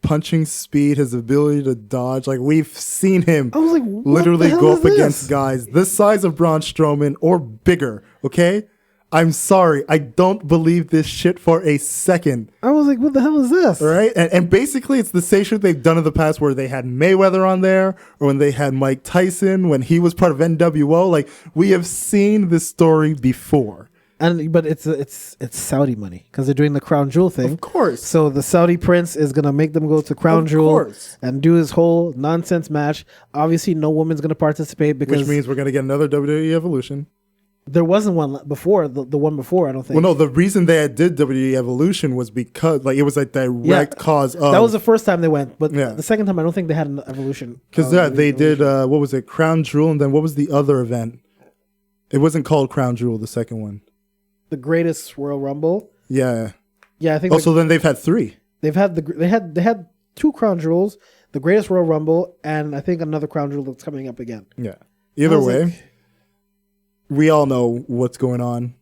S1: punching speed, his ability to dodge, like we've seen him literally go up against guys this size of Braun Strowman or bigger. Okay, I'm sorry, I don't believe this shit for a second.
S2: I was like, what the hell is this?
S1: Right? And basically it's the same shit they've done in the past where they had Mayweather on there, or when they had Mike Tyson when he was part of NWO. Like, we have seen this story before.
S2: But it's Saudi money because they're doing the Crown Jewel thing.
S1: Of course.
S2: So the Saudi prince is gonna make them go to Crown Jewel and do his whole nonsense match. Obviously, no woman's gonna participate because
S1: which means we're gonna get another WWE Evolution.
S2: There wasn't one before. The one before, I don't think.
S1: Well, no, the reason they did WWE Evolution was because like it was a direct cause of.
S2: That was the first time they went, but the second time I don't think they had an Evolution.
S1: Because they did what was it, Crown Jewel, and then what was the other event? It wasn't called Crown Jewel, the second one.
S2: The Greatest Royal Rumble.
S1: Yeah.
S2: Yeah, I think.
S1: Also, then they've had 3.
S2: They had 2 Crown Jewels, the Greatest Royal Rumble, and I think another Crown Jewel that's coming up again.
S1: Yeah. Either way, we all know what's going on.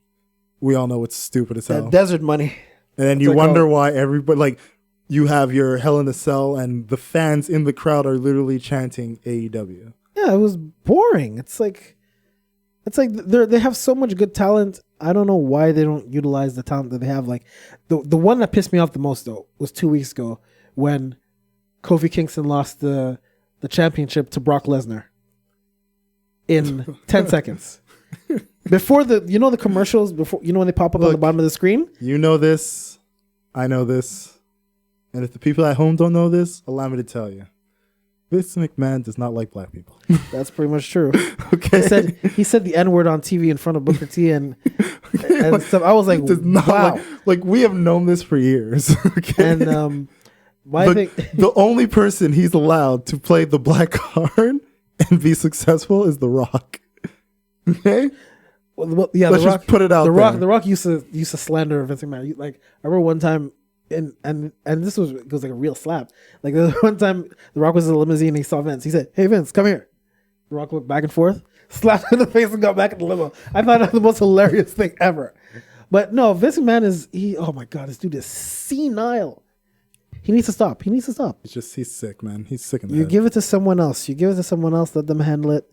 S1: We all know it's stupid as hell.
S2: That desert money.
S1: And then you wonder why everybody, like, you have your Hell in a Cell, and the fans in the crowd are literally chanting AEW.
S2: Yeah, it was boring. It's like they have so much good talent. I don't know why they don't utilize the talent that they have. Like the one that pissed me off the most though was 2 weeks ago when Kofi Kingston lost the championship to Brock Lesnar in 10 seconds. Before the commercials, before when they pop up on the bottom of the screen.
S1: You know this, I know this, and if the people at home don't know this, allow me to tell you. Vince McMahon does not like black people.
S2: That's pretty much true.
S1: Okay.
S2: He said the N-word on TV in front of Booker T and stuff. I was like, wow.
S1: Like we have known this for years. Okay.
S2: And
S1: the only person he's allowed to play the black card and be successful is The Rock. Okay.
S2: Well, yeah.
S1: Let's just put it out there.
S2: The Rock used to slander Vince McMahon. Like I remember one time. And this was like a real slap. Like there was one time The Rock was in the limousine and he saw Vince. He said, "Hey Vince, come here." The Rock looked back and forth, slapped him in the face, and got back in the limo. I thought that was the most hilarious thing ever. But no, Vince McMahon oh my god, this dude is senile. He needs to stop.
S1: It's just he's sick, man. He's sick in the head.
S2: Give it to someone else. Let them handle it.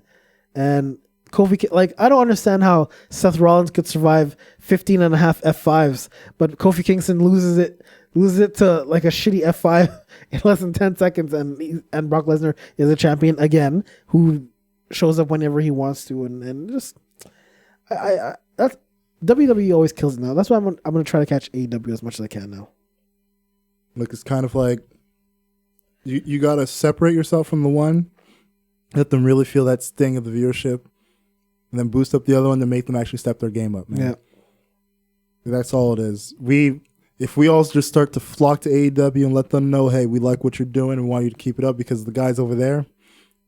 S2: And Kofi, like, I don't understand how Seth Rollins could survive 15 and a half F5s, but Kofi Kingston loses it loses it to like a shitty F5 in less than 10 seconds, and Brock Lesnar is a champion again who shows up whenever he wants to, and just that's WWE always kills it now. That's why I'm gonna try to catch AEW as much as I can now.
S1: Look, it's kind of like you gotta separate yourself from the one, let them really feel that sting of the viewership, and then boost up the other one to make them actually step their game up, man. Yeah. That's all it is. If we all just start to flock to AEW and let them know, hey, we like what you're doing and want you to keep it up, because the guys over there,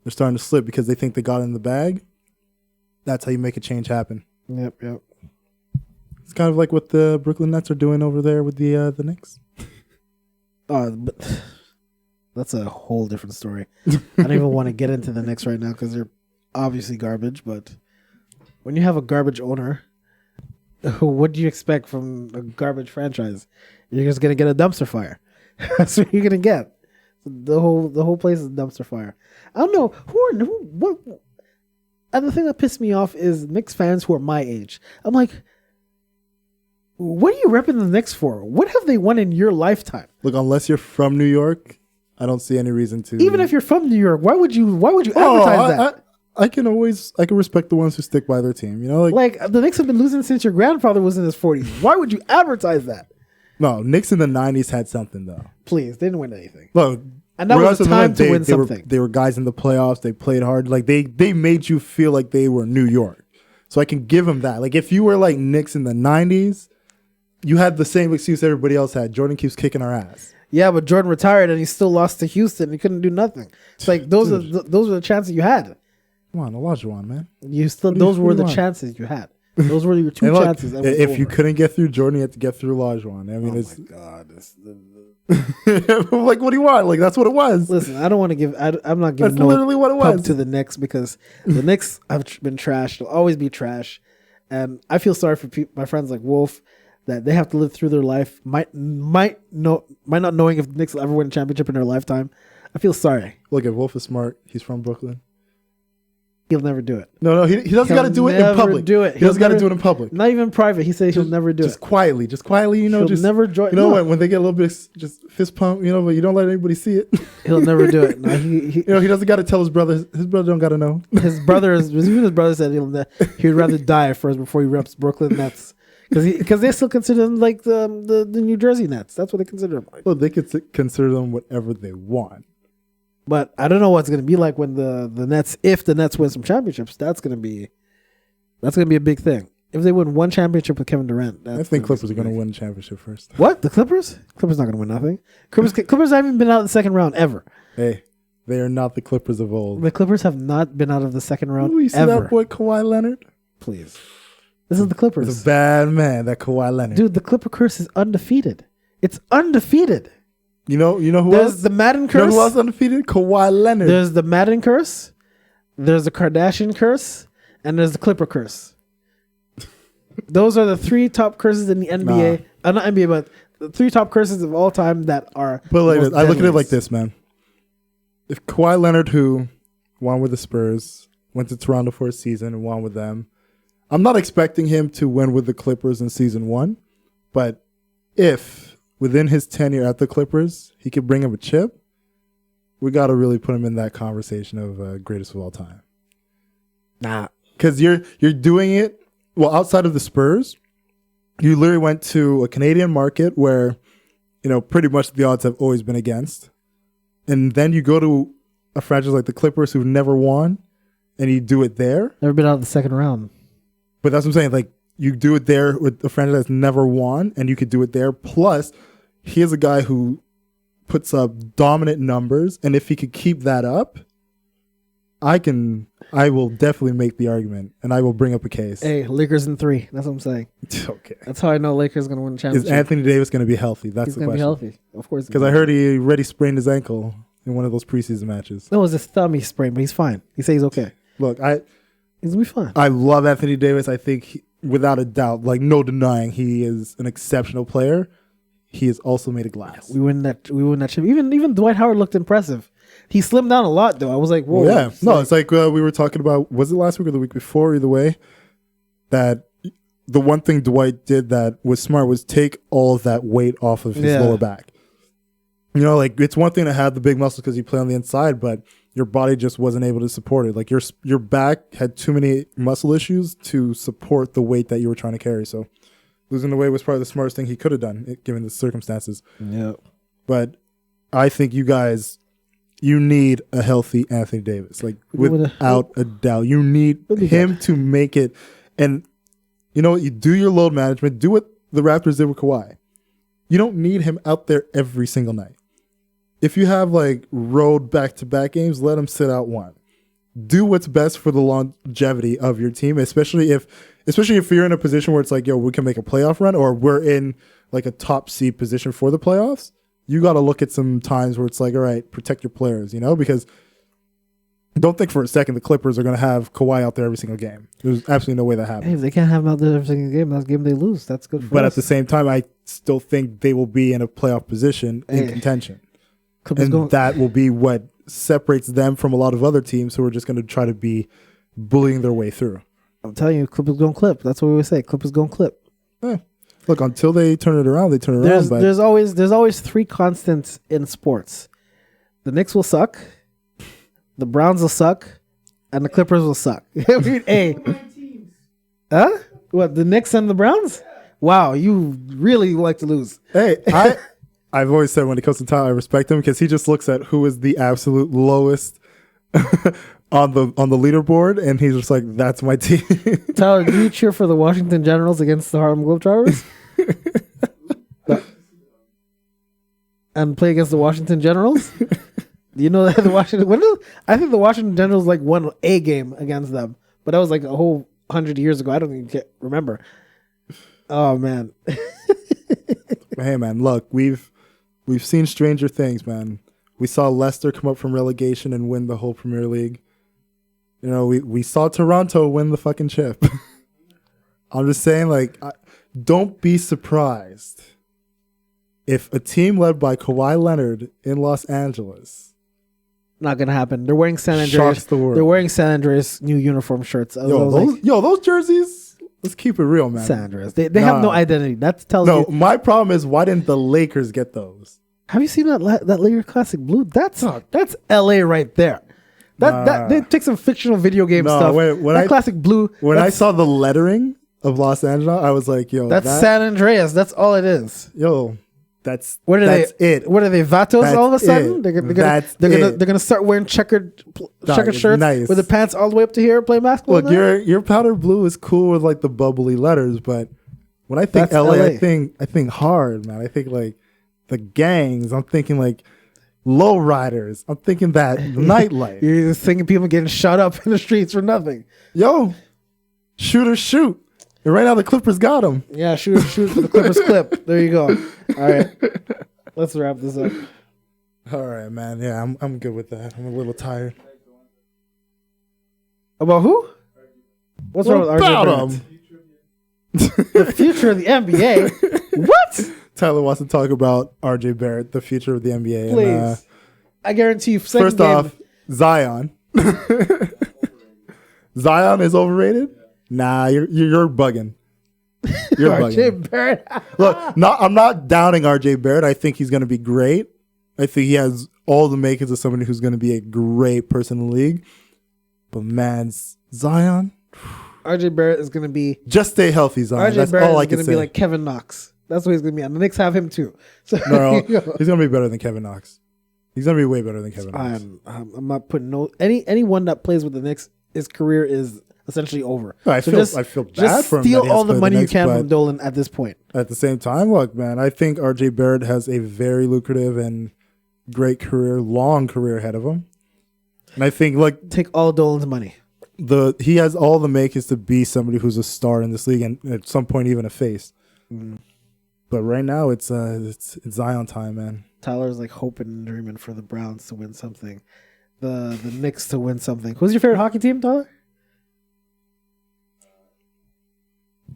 S1: they're starting to slip because they think they got it in the bag. That's how you make a change happen.
S2: Yep.
S1: It's kind of like what the Brooklyn Nets are doing over there with the Knicks.
S2: But that's a whole different story. I don't even want to get into the Knicks right now because they're obviously garbage. But when you have a garbage owner, what do you expect from a garbage franchise? You're just gonna get a dumpster fire. That's what you're gonna get. The whole place is a dumpster fire. I don't know what. And the thing that pissed me off is Knicks fans who are my age. I'm like, what are you repping the Knicks for? What have they won in your lifetime?
S1: Look, unless you're from New York, I don't see any reason to.
S2: Even if you're from New York, why would you advertise that?
S1: I can respect the ones who stick by their team. You know,
S2: like the Knicks have been losing since your grandfather was in his 40s. Why would you advertise that?
S1: No, Knicks in the 90s had something though.
S2: Please, they didn't win anything.
S1: Look,
S2: and that was a time to win something.
S1: They were guys in the playoffs. They played hard. Like they made you feel like they were New York. So I can give them that. Like if you were like Knicks in the 90s, you had the same excuse everybody else had. Jordan keeps kicking our ass.
S2: Yeah, but Jordan retired and he still lost to Houston. He couldn't do nothing. It's like those are the chances you had.
S1: Come on, Olajuwon, man.
S2: Those were the chances you had. Those were your two chances.
S1: If you couldn't get through Jordan, you had to get through Olajuwon. I mean,
S2: my God,
S1: like, what do you want? Like, that's what it was.
S2: Listen, I don't want to give. I'm not giving. That's literally what it was to the Knicks because the Knicks have been trash. They'll always be trash, and I feel sorry for my friends like Wolf that they have to live through their life. Might not knowing if the Knicks will ever win a championship in their lifetime. I feel sorry.
S1: Look, if Wolf is smart, he's from Brooklyn.
S2: He'll never do it.
S1: No, he doesn't got to do it in public.
S2: Do it.
S1: He doesn't got to do it in public.
S2: Not even private. He said he'll never do it.
S1: Just quietly, you know.
S2: He'll never join.
S1: You know what? When they get a little bit, just fist pump, you know, but you don't let anybody see it.
S2: He'll never do it. No, he
S1: doesn't got to tell his brother. His brother don't got to know.
S2: His brother said he'd rather die first before he reps Brooklyn Nets. Because they still consider them like the New Jersey Nets. That's what they consider them like.
S1: Well, they could consider them whatever they want.
S2: But I don't know what's going to be like when the Nets, if the Nets win some championships, that's going to be a big thing. If they win one championship with Kevin Durant,
S1: I think Clippers are going to win the championship first.
S2: What? The Clippers? Clippers not going to win nothing. Clippers haven't even been out of the second round ever.
S1: Hey, they are not the Clippers of old.
S2: The Clippers have not been out of the second round
S1: you see
S2: ever.
S1: That boy Kawhi Leonard?
S2: Please. This is the Clippers.
S1: He's a bad man, that Kawhi Leonard.
S2: Dude, the Clipper curse is undefeated. It's undefeated.
S1: You know who
S2: There's
S1: else?
S2: The Madden curse.
S1: You know who else undefeated? Kawhi Leonard.
S2: There's the Madden curse. There's the Kardashian curse. And there's the Clipper curse. Those are the three top curses in the NBA. Not NBA, but the three top curses of all time that are.
S1: But like I look at it like this, man. If Kawhi Leonard, who won with the Spurs, went to Toronto for a season and won with them, I'm not expecting him to win with the Clippers in season 1. But if within his tenure at the Clippers, he could bring him a chip, we got to really put him in that conversation of greatest of all time.
S2: Nah.
S1: Because you're doing it, well, outside of the Spurs, you literally went to a Canadian market where, you know, pretty much the odds have always been against. And then you go to a franchise like the Clippers who've never won, and you do it there.
S2: Never been out of the second round.
S1: But that's what I'm saying. Like, you do it there with a franchise that's never won, and you could do it there. Plus, he is a guy who puts up dominant numbers, and if he could keep that up, I will definitely make the argument, and I will bring up a case.
S2: Hey, Lakers in 3. That's what I'm saying.
S1: Okay.
S2: That's how I know Lakers going to win the championship.
S1: Is Anthony Davis going to be healthy? That's the question.
S2: He's going to be healthy. Of course.
S1: Because I heard he already sprained his ankle in one of those preseason matches.
S2: No, it was his thumb he sprained, but he's fine. He says he's okay.
S1: Look,
S2: he's going to be fine.
S1: I love Anthony Davis. I think, without a doubt, like no denying, he is an exceptional player. He is also made of glass.
S2: We win that chip. Even Dwight Howard looked impressive. He slimmed down a lot, though. I was like, whoa.
S1: Yeah. It's like we were talking about, was it last week or the week before? Either way, that the one thing Dwight did that was smart was take all of that weight off of his lower back. You know, like it's one thing to have the big muscles because you play on the inside, but your body just wasn't able to support it. Like your back had too many muscle issues to support the weight that you were trying to carry. So losing the weight was probably the smartest thing he could have done given the circumstances.
S2: Yeah.
S1: But I think you need a healthy Anthony Davis. Like without a doubt. You need him to make it. And you know what? You do your load management. Do what the Raptors did with Kawhi. You don't need him out there every single night. If you have like road back-to-back games, let him sit out one. Do what's best for the longevity of your team, especially if you're in a position where it's like, yo, we can make a playoff run, or we're in like a top seed position for the playoffs. You got to look at some times where it's like, all right, protect your players, you know, because don't think for a second the Clippers are going to have Kawhi out there every single game. There's absolutely no way that happens.
S2: Hey, if they can't have him out there every single game, that's the game they lose. That's good for us.
S1: But at the same time, I still think they will be in a playoff position in contention. That will be what separates them from a lot of other teams who are just going to try to be bullying their way through.
S2: I'm telling you, Clippers going to clip. That's what we always say. Clippers going to clip.
S1: Look, until they turn it around, they turn it around. But
S2: there's always three constants in sports. The Knicks will suck, the Browns will suck, and the Clippers will suck. I mean, huh? What, the Knicks and the Browns? Wow, you really like to lose.
S1: Hey, I've always said when it comes to Tyler, I respect him because he just looks at who is the absolute lowest on the leaderboard, and he's just like, that's my team.
S2: Tyler, do you cheer for the Washington Generals against the Harlem Globetrotters? And play against the Washington Generals? Do you know that I think the Washington Generals like won a game against them, but that was like a whole 100 years ago. I don't even remember. Oh man.
S1: Hey man, look, we've seen stranger things, man. We saw Leicester come up from relegation and win the whole Premier League. You know, we saw Toronto win the fucking chip. I'm just saying, like, don't be surprised if a team led by Kawhi Leonard in Los Angeles.
S2: Not gonna happen. They're wearing San Andreas.
S1: Shocks the world.
S2: They're wearing San Andreas new uniform shirts.
S1: Those jerseys. Let's keep it real, man.
S2: San Andreas. They have no identity. That tells you.
S1: No, my problem is why didn't the Lakers get those?
S2: Have you seen that Laker Classic Blue? That's LA right there. That they take some fictional video game stuff. That Classic Blue.
S1: When I saw the lettering of Los Angeles, I was like, yo,
S2: that's San Andreas. That's all it is.
S1: Yo, that's
S2: it. What are they, Vatos all of a sudden? They're gonna start wearing checkered shirts with the pants all the way up to here, playing basketball.
S1: Look, your powder blue is cool with like the bubbly letters, but when I think LA, I think hard, man. I think like the gangs. I'm thinking like low riders. I'm thinking that nightlife.
S2: You're just thinking people getting shot up in the streets for nothing.
S1: Yo, shooters shoot. And right now the Clippers got him.
S2: Yeah, shoot for the Clippers clip. There you go. All right, let's wrap this up.
S1: All right, man. Yeah, I'm good with that. I'm a little tired.
S2: About who? What's wrong with RJ Barrett? The future of the NBA. What?
S1: Tyler wants to talk about RJ Barrett, the future of the NBA.
S2: Please. And, I guarantee you. First off,
S1: Zion. Zion is overrated? Nah, you're bugging. You're
S2: RJ Barrett.
S1: Look, I'm not doubting RJ Barrett. I think he's going to be great. I think he has all the makings of somebody who's going to be a great person in the league. But man, Zion.
S2: RJ Barrett is going to be.
S1: Just stay healthy, Zion.
S2: RJ
S1: That's
S2: Barrett
S1: all I
S2: is
S1: can
S2: going
S1: say.
S2: to be like Kevin Knox. That's what he's going to be. And the Knicks have him too. So
S1: no, he's going to be better than Kevin Knox. He's going to be way better than Kevin Knox.
S2: I'm not putting anyone that plays with the Knicks, his career is essentially over.
S1: I feel bad for him.
S2: Just steal all the money you can from Dolan at this point.
S1: At the same time, look, man, I think RJ Barrett has a very lucrative and great career, long career ahead of him. And I think
S2: take all Dolan's money.
S1: He has all the makings to be somebody who's a star in this league and at some point even a face. Mm. But right now it's Zion time, man.
S2: Tyler's like hoping and dreaming for the Browns to win something, the Knicks to win something. Who's your favorite hockey team, Tyler?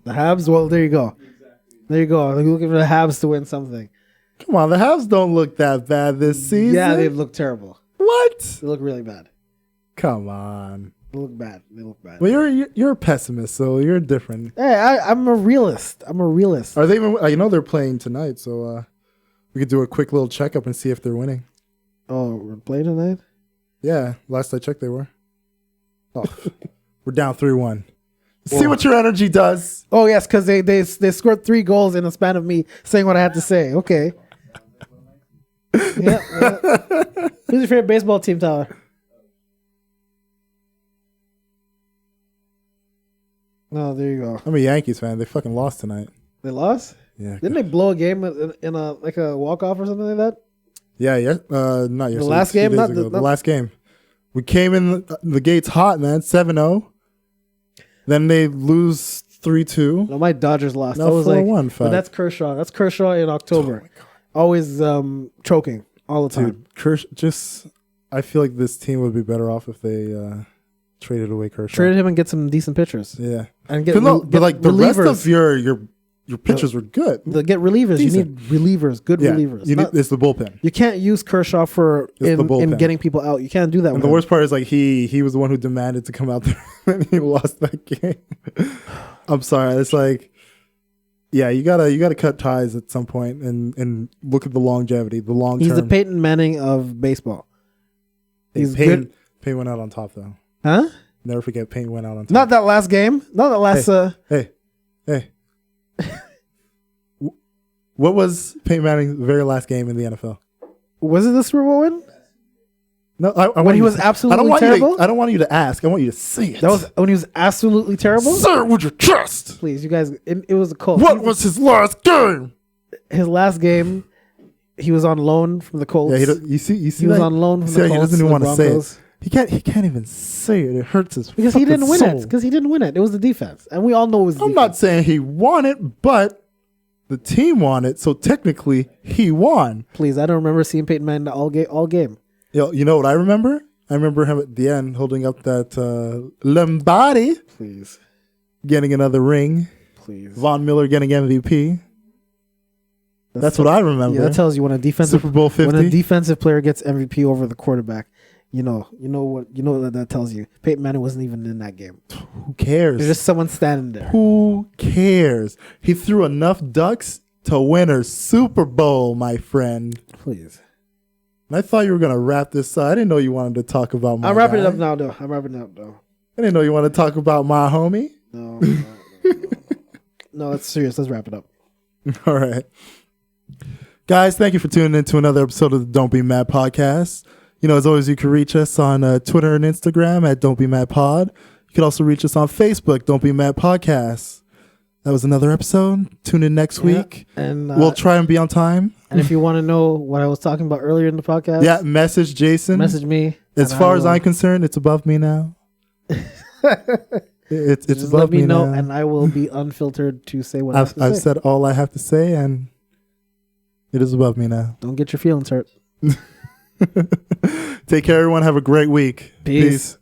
S2: The Habs? Well, there you go. There you go. You're looking for the Habs to win something.
S1: Come on, the Habs don't look that bad this season.
S2: Yeah, they look terrible.
S1: What?
S2: They look really bad.
S1: Come on.
S2: look bad. They look bad.
S1: Well, you're a pessimist, so you're different.
S2: Hey, I'm a realist.
S1: Are they even? I know they're playing tonight, so we could do a quick little checkup and see if they're winning.
S2: Oh, we're playing tonight?
S1: Yeah, last I checked, they were. Oh, we're down 3-1. See what your energy does.
S2: Oh yes, because they scored 3 goals in a span of me saying what I had to say. Okay. Yeah. Who's your favorite baseball team, Tyler? No, there you go.
S1: I'm a Yankees fan. They fucking lost tonight.
S2: They lost?
S1: Yeah.
S2: Didn't they blow a game in a like a walk off or something like that?
S1: Yeah. Not yesterday.
S2: The last game,
S1: The last game. We came in the gates hot, man. 7-0. Then they lose 3-2.
S2: No, my Dodgers lost.
S1: No, 4-1.
S2: But that's Kershaw. That's Kershaw in October. Oh, always choking all the time.
S1: Dude, Kershaw. I feel like this team would be better off if they traded away Kershaw.
S2: Traded him and get some decent pitchers.
S1: Yeah.
S2: And
S1: but like the rest of your pitchers were good.
S2: Get relievers. Decent. You need relievers, good relievers.
S1: It's the bullpen.
S2: You can't use Kershaw in getting people out. You can't do that.
S1: And the worst part is like he was the one who demanded to come out there and he lost that game. I'm sorry. It's like, yeah, you gotta cut ties at some point and look at the longevity, the long term.
S2: He's the Peyton Manning of baseball.
S1: He's good. Payne went out on top though.
S2: Huh?
S1: Never forget Payne went out on top.
S2: Not that last game. Not that last.
S1: Hey. What was Peyton Manning's very last game in the NFL?
S2: Was it the Super Bowl win?
S1: No,
S2: when he was absolutely terrible.
S1: I don't want you to ask. I want you to say it.
S2: That was when he was absolutely terrible.
S1: Sir, would you trust?
S2: Please, you guys. It was a Colts.
S1: What was his last game?
S2: His last game, he was on loan from the Colts.
S1: Yeah, you see,
S2: he was on loan from the Colts.
S1: He doesn't even want to say it. He can't even say it. It hurts his
S2: because he didn't win
S1: soul.
S2: it. Because he didn't win it. It was the defense, and we all know it was.
S1: I'm not saying he won it, but the team won it, so technically he won.
S2: Please, I don't remember seeing Peyton Manning all game.
S1: You know what I remember? I remember him at the end holding up that Lombardi.
S2: Please.
S1: Getting another ring.
S2: Please.
S1: Von Miller getting MVP. That's what I remember.
S2: Yeah, that tells you when a defensive
S1: Super Bowl 50.
S2: When a defensive player gets MVP over the quarterback, you know what that tells you. Peyton Manning wasn't even in that game.
S1: Who cares?
S2: There's just someone standing there.
S1: Who cares? He threw enough ducks to win a Super Bowl, my friend.
S2: Please.
S1: And I thought you were gonna wrap this up. I didn't know you wanted to talk about my.
S2: I'm wrapping it up now, though.
S1: I didn't know you wanted to talk about my homie.
S2: No. No, it's serious. Let's wrap it up.
S1: All right. Guys, thank you for tuning in to another episode of the Don't Be Mad podcast. As always, you can reach us on Twitter and Instagram at Don't Be Mad Pod. You can also reach us on Facebook, Don't Be Mad Podcast. That was another episode. Tune in next week. And we'll try and be on time.
S2: And if you want to know what I was talking about earlier in the podcast,
S1: message Jason.
S2: Message me.
S1: As far as I'm concerned, it's above me now. It's
S2: just
S1: above
S2: let me know,
S1: now.
S2: And I will be unfiltered to say what I've
S1: said all I have to say, and it is above me now.
S2: Don't get your feelings hurt.
S1: Take care, everyone. Have a great week.
S2: Peace.